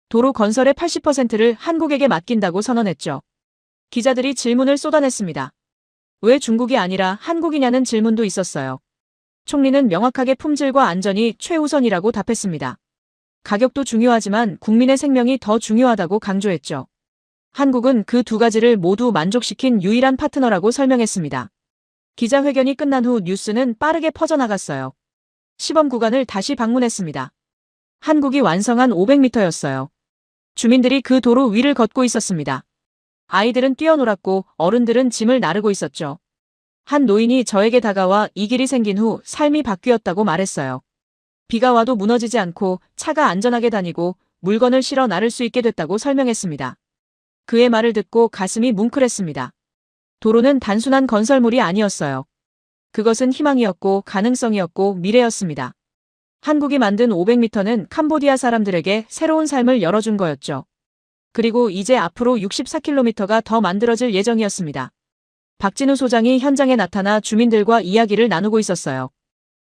도로 건설의 80%를 한국에게 맡긴다고 선언했죠. 기자들이 질문을 쏟아냈습니다. 왜 중국이 아니라 한국이냐는 질문도 있었어요. 총리는 명확하게 품질과 안전이 최우선이라고 답했습니다. 가격도 중요하지만 국민의 생명이 더 중요하다고 강조했죠. 한국은 그 두 가지를 모두 만족시킨 유일한 파트너라고 설명했습니다. 기자회견이 끝난 후 뉴스는 빠르게 퍼져나갔어요. 시범 구간을 다시 방문했습니다. 한국이 완성한 500m였어요. 주민들이 그 도로 위를 걷고 있었습니다. 아이들은 뛰어놀았고 어른들은 짐을 나르고 있었죠. 한 노인이 저에게 다가와 이 길이 생긴 후 삶이 바뀌었다고 말했어요. 비가 와도 무너지지 않고 차가 안전하게 다니고 물건을 실어 나를 수 있게 됐다고 설명했습니다. 그의 말을 듣고 가슴이 뭉클했습니다. 도로는 단순한 건설물이 아니었어요. 그것은 희망이었고 가능성이었고 미래였습니다. 한국이 만든 500m는 캄보디아 사람들에게 새로운 삶을 열어준 거였죠. 그리고 이제 앞으로 64km가 더 만들어질 예정이었습니다. 박진우 소장이 현장에 나타나 주민들과 이야기를 나누고 있었어요.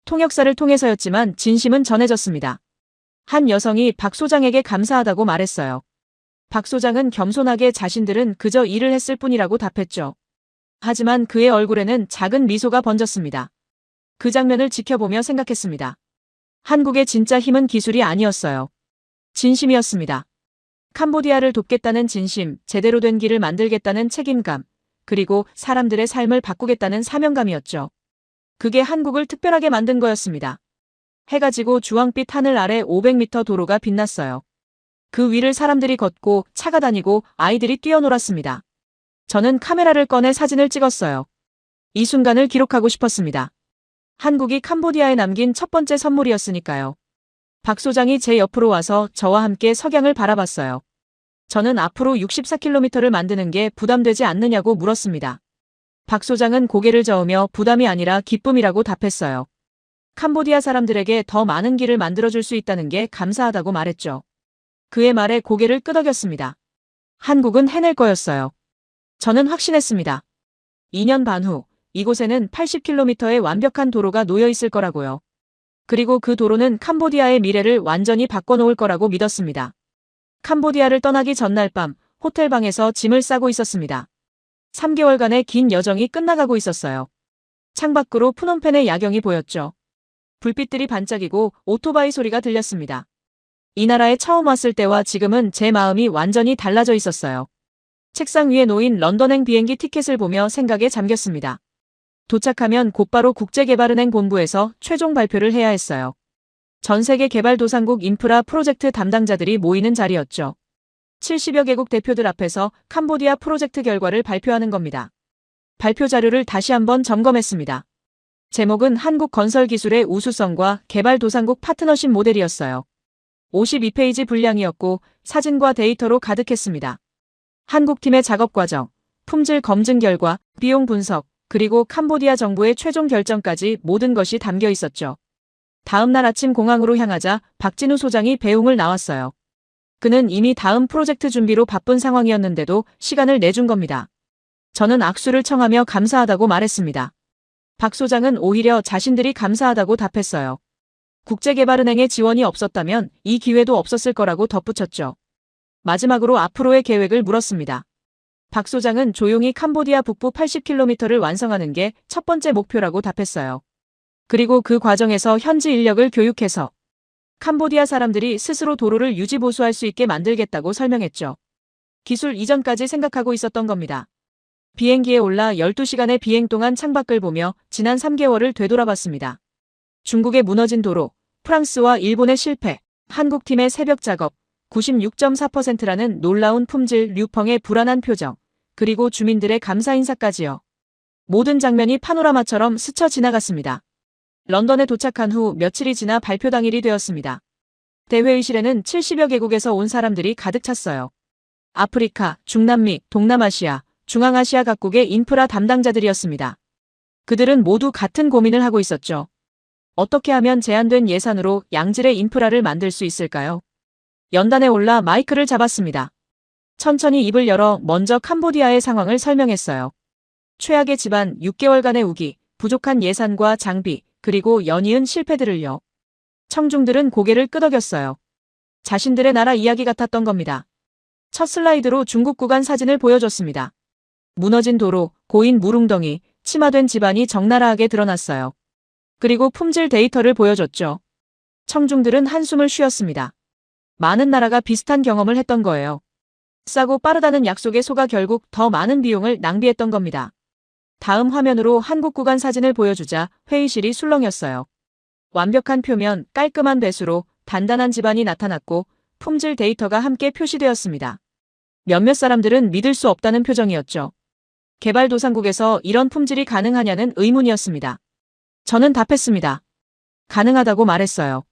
통역사를 통해서였지만 진심은 전해졌습니다. 한 여성이 박 소장에게 감사하다고 말했어요. 박 소장은 겸손하게 자신들은 그저 일을 했을 뿐이라고 답했죠. 하지만 그의 얼굴에는 작은 미소가 번졌습니다. 그 장면을 지켜보며 생각했습니다. 한국의 진짜 힘은 기술이 아니었어요. 진심이었습니다. 캄보디아를 돕겠다는 진심, 제대로 된 길을 만들겠다는 책임감, 그리고 사람들의 삶을 바꾸겠다는 사명감이었죠. 그게 한국을 특별하게 만든 거였습니다. 해가 지고 주황빛 하늘 아래 500m 도로가 빛났어요. 그 위를 사람들이 걷고 차가 다니고 아이들이 뛰어놀았습니다. 저는 카메라를 꺼내 사진을 찍었어요. 이 순간을 기록하고 싶었습니다. 한국이 캄보디아에 남긴 첫 번째 선물이었으니까요. 박 소장이 제 옆으로 와서 저와 함께 석양을 바라봤어요. 저는 앞으로 64km를 만드는 게 부담되지 않느냐고 물었습니다. 박 소장은 고개를 저으며 부담이 아니라 기쁨이라고 답했어요. 캄보디아 사람들에게 더 많은 길을 만들어줄 수 있다는 게 감사하다고 말했죠. 그의 말에 고개를 끄덕였습니다. 한국은 해낼 거였어요. 저는 확신했습니다. 2년 반 후 이곳에는 80km의 완벽한 도로가 놓여 있을 거라고요. 그리고 그 도로는 캄보디아의 미래를 완전히 바꿔놓을 거라고 믿었습니다. 캄보디아를 떠나기 전날 밤 호텔방에서 짐을 싸고 있었습니다. 3개월간의 긴 여정이 끝나가고 있었어요. 창밖으로 푸놈펜의 야경이 보였죠. 불빛들이 반짝이고 오토바이 소리가 들렸습니다. 이 나라에 처음 왔을 때와 지금은 제 마음이 완전히 달라져 있었어요. 책상 위에 놓인 런던행 비행기 티켓을 보며 생각에 잠겼습니다. 도착하면 곧바로 국제개발은행 본부에서 최종 발표를 해야 했어요. 전 세계 개발도상국 인프라 프로젝트 담당자들이 모이는 자리였죠. 70여 개국 대표들 앞에서 캄보디아 프로젝트 결과를 발표하는 겁니다. 발표 자료를 다시 한번 점검했습니다. 제목은 한국 건설 기술의 우수성과 개발도상국 파트너십 모델이었어요. 52페이지 분량이었고 사진과 데이터로 가득했습니다. 한국팀의 작업 과정, 품질 검증 결과, 비용 분석, 그리고 캄보디아 정부의 최종 결정까지 모든 것이 담겨 있었죠. 다음 날 아침 공항으로 향하자 박진우 소장이 배웅을 나왔어요. 그는 이미 다음 프로젝트 준비로 바쁜 상황이었는데도 시간을 내준 겁니다. 저는 악수를 청하며 감사하다고 말했습니다. 박 소장은 오히려 자신들이 감사하다고 답했어요. 국제개발은행의 지원이 없었다면 이 기회도 없었을 거라고 덧붙였죠. 마지막으로 앞으로의 계획을 물었습니다. 박 소장은 조용히 캄보디아 북부 80km를 완성하는 게 첫 번째 목표라고 답했어요. 그리고 그 과정에서 현지 인력을 교육해서 캄보디아 사람들이 스스로 도로를 유지보수할 수 있게 만들겠다고 설명했죠. 기술 이전까지 생각하고 있었던 겁니다. 비행기에 올라 12시간의 비행 동안 창밖을 보며 지난 3개월을 되돌아봤습니다. 중국의 무너진 도로, 프랑스와 일본의 실패, 한국팀의 새벽 작업, 96.4%라는 놀라운 품질, 류펑의 불안한 표정, 그리고 주민들의 감사 인사까지요. 모든 장면이 파노라마처럼 스쳐 지나갔습니다. 런던에 도착한 후 며칠이 지나 발표 당일이 되었습니다. 대회의실에는 70여 개국에서 온 사람들이 가득 찼어요. 아프리카, 중남미, 동남아시아, 중앙아시아 각국의 인프라 담당자들이었습니다. 그들은 모두 같은 고민을 하고 있었죠. 어떻게 하면 제한된 예산으로 양질의 인프라를 만들 수 있을까요? 연단에 올라 마이크를 잡았습니다. 천천히 입을 열어 먼저 캄보디아의 상황을 설명했어요. 최악의 집안 6개월간의 우기, 부족한 예산과 장비, 그리고 연이은 실패들을요. 청중들은 고개를 끄덕였어요. 자신들의 나라 이야기 같았던 겁니다. 첫 슬라이드로 중국 구간 사진을 보여줬습니다. 무너진 도로, 고인 물웅덩이, 침하된 집안이 적나라하게 드러났어요. 그리고 품질 데이터를 보여줬죠. 청중들은 한숨을 쉬었습니다. 많은 나라가 비슷한 경험을 했던 거예요. 싸고 빠르다는 약속에 속아 결국 더 많은 비용을 낭비했던 겁니다. 다음 화면으로 한국 구간 사진을 보여주자 회의실이 술렁였어요. 완벽한 표면, 깔끔한 배수로 단단한 집안이 나타났고 품질 데이터가 함께 표시되었습니다. 몇몇 사람들은 믿을 수 없다는 표정이었죠. 개발도상국에서 이런 품질이 가능하냐는 의문이었습니다. 저는 답했습니다. 가능하다고 말했어요.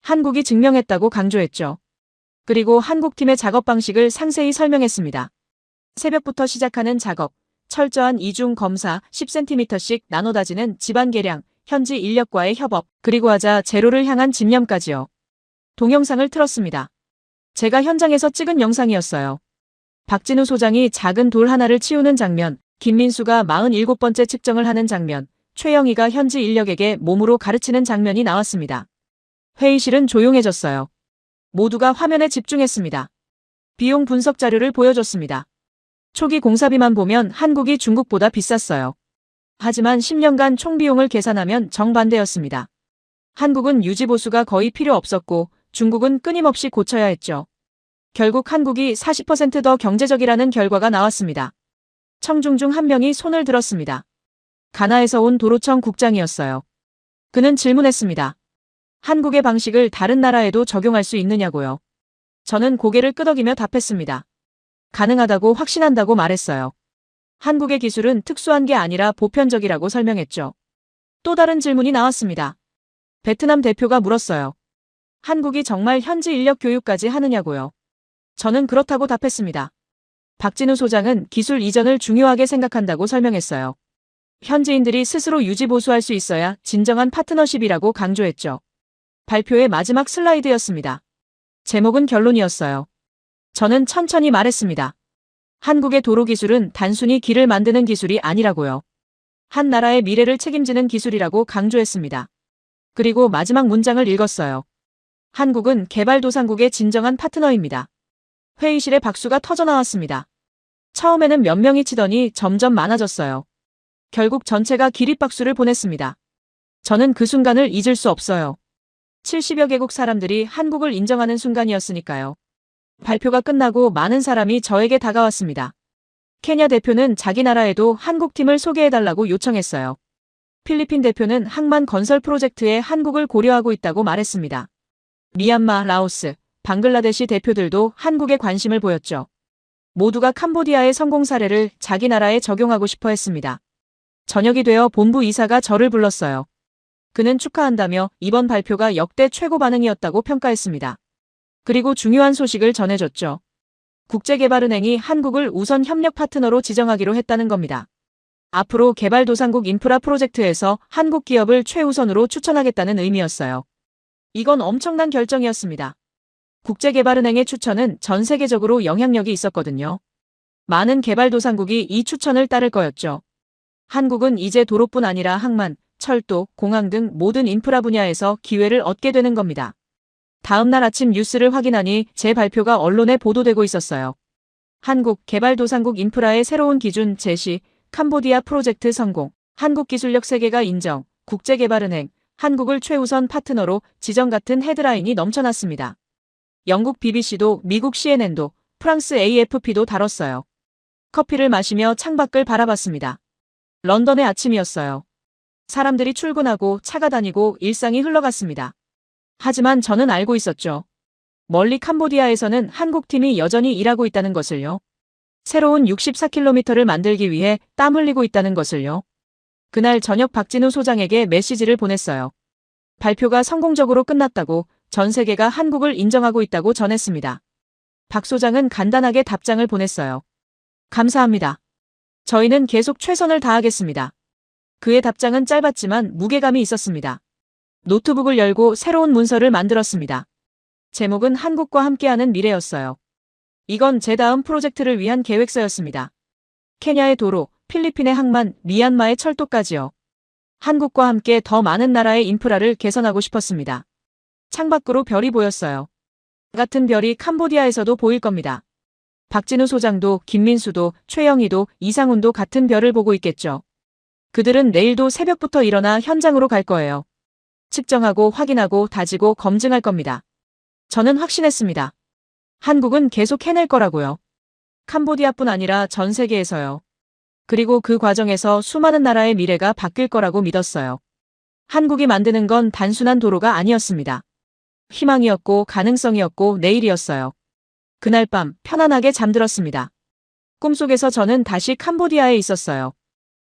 한국이 증명했다고 강조했죠. 그리고 한국팀의 작업 방식을 상세히 설명했습니다. 새벽부터 시작하는 작업, 철저한 이중 검사, 10cm씩 나눠 다지는 집안 계량, 현지 인력과의 협업, 그리고 하자 제로를 향한 집념까지요. 동영상을 틀었습니다. 제가 현장에서 찍은 영상이었어요. 박진우 소장이 작은 돌 하나를 치우는 장면, 김민수가 47번째 측정을 하는 장면, 최영희가 현지 인력에게 몸으로 가르치는 장면이 나왔습니다. 회의실은 조용해졌어요. 모두가 화면에 집중했습니다. 비용 분석 자료를 보여줬습니다. 초기 공사비만 보면 한국이 중국보다 비쌌어요. 하지만 10년간 총비용을 계산하면 정반대였습니다. 한국은 유지보수가 거의 필요 없었고 중국은 끊임없이 고쳐야 했죠. 결국 한국이 40% 더 경제적이라는 결과가 나왔습니다. 청중 중 한 명이 손을 들었습니다. 가나에서 온 도로청 국장이었어요. 그는 질문했습니다. 한국의 방식을 다른 나라에도 적용할 수 있느냐고요. 저는 고개를 끄덕이며 답했습니다. 가능하다고 확신한다고 말했어요. 한국의 기술은 특수한 게 아니라 보편적이라고 설명했죠. 또 다른 질문이 나왔습니다. 베트남 대표가 물었어요. 한국이 정말 현지 인력 교육까지 하느냐고요. 저는 그렇다고 답했습니다. 박진우 소장은 기술 이전을 중요하게 생각한다고 설명했어요. 현지인들이 스스로 유지보수할 수 있어야 진정한 파트너십이라고 강조했죠. 발표의 마지막 슬라이드였습니다. 제목은 결론이었어요. 저는 천천히 말했습니다. 한국의 도로 기술은 단순히 길을 만드는 기술이 아니라고요. 한 나라의 미래를 책임지는 기술이라고 강조했습니다. 그리고 마지막 문장을 읽었어요. 한국은 개발도상국의 진정한 파트너입니다. 회의실에 박수가 터져나왔습니다. 처음에는 몇 명이 치더니 점점 많아졌어요. 결국 전체가 기립박수를 보냈습니다. 저는 그 순간을 잊을 수 없어요. 70여 개국 사람들이 한국을 인정하는 순간이었으니까요. 발표가 끝나고 많은 사람이 저에게 다가왔습니다. 케냐 대표는 자기 나라에도 한국팀을 소개해달라고 요청했어요. 필리핀 대표는 항만 건설 프로젝트에 한국을 고려하고 있다고 말했습니다. 미얀마, 라오스, 방글라데시 대표들도 한국에 관심을 보였죠. 모두가 캄보디아의 성공 사례를 자기 나라에 적용하고 싶어 했습니다. 저녁이 되어 본부 이사가 저를 불렀어요. 그는 축하한다며 이번 발표가 역대 최고 반응이었다고 평가했습니다. 그리고 중요한 소식을 전해줬죠. 국제개발은행이 한국을 우선 협력 파트너로 지정하기로 했다는 겁니다. 앞으로 개발도상국 인프라 프로젝트에서 한국 기업을 최우선으로 추천하겠다는 의미였어요. 이건 엄청난 결정이었습니다. 국제개발은행의 추천은 전 세계적으로 영향력이 있었거든요. 많은 개발도상국이 이 추천을 따를 거였죠. 한국은 이제 도로뿐 아니라 항만, 철도, 공항 등 모든 인프라 분야에서 기회를 얻게 되는 겁니다. 다음 날 아침 뉴스를 확인하니 제 발표가 언론에 보도되고 있었어요. 한국 개발도상국 인프라의 새로운 기준 제시, 캄보디아 프로젝트 성공, 한국기술력 세계가 인정, 국제개발은행, 한국을 최우선 파트너로 지정 같은 헤드라인이 넘쳐났습니다. 영국 BBC도 미국 CNN도 프랑스 AFP도 다뤘어요. 커피를 마시며 창밖을 바라봤습니다. 런던의 아침이었어요. 사람들이 출근하고 차가 다니고 일상이 흘러갔습니다. 하지만 저는 알고 있었죠. 멀리 캄보디아에서는 한국팀이 여전히 일하고 있다는 것을요. 새로운 64km를 만들기 위해 땀 흘리고 있다는 것을요. 그날 저녁 박진우 소장에게 메시지를 보냈어요. 발표가 성공적으로 끝났다고, 전 세계가 한국을 인정하고 있다고 전했습니다. 박 소장은 간단하게 답장을 보냈어요. 감사합니다. 저희는 계속 최선을 다하겠습니다. 그의 답장은 짧았지만 무게감이 있었습니다. 노트북을 열고 새로운 문서를 만들었습니다. 제목은 한국과 함께하는 미래였어요. 이건 제 다음 프로젝트를 위한 계획서였습니다. 케냐의 도로, 필리핀의 항만, 미얀마의 철도까지요. 한국과 함께 더 많은 나라의 인프라를 개선하고 싶었습니다. 창밖으로 별이 보였어요. 같은 별이 캄보디아에서도 보일 겁니다. 박진우 소장도, 김민수도, 최영희도, 이상훈도 같은 별을 보고 있겠죠. 그들은 내일도 새벽부터 일어나 현장으로 갈 거예요. 측정하고 확인하고 다지고 검증할 겁니다. 저는 확신했습니다. 한국은 계속 해낼 거라고요. 캄보디아뿐 아니라 전 세계에서요. 그리고 그 과정에서 수많은 나라의 미래가 바뀔 거라고 믿었어요. 한국이 만드는 건 단순한 도로가 아니었습니다. 희망이었고 가능성이었고 내일이었어요. 그날 밤 편안하게 잠들었습니다. 꿈속에서 저는 다시 캄보디아에 있었어요.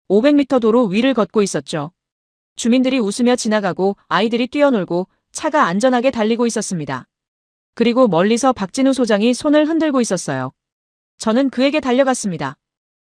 500m 도로 위를 걷고 있었죠. 주민들이 웃으며 지나가고 아이들이 뛰어놀고 차가 안전하게 달리고 있었습니다. 그리고 멀리서 박진우 소장이 손을 흔들고 있었어요. 저는 그에게 달려갔습니다.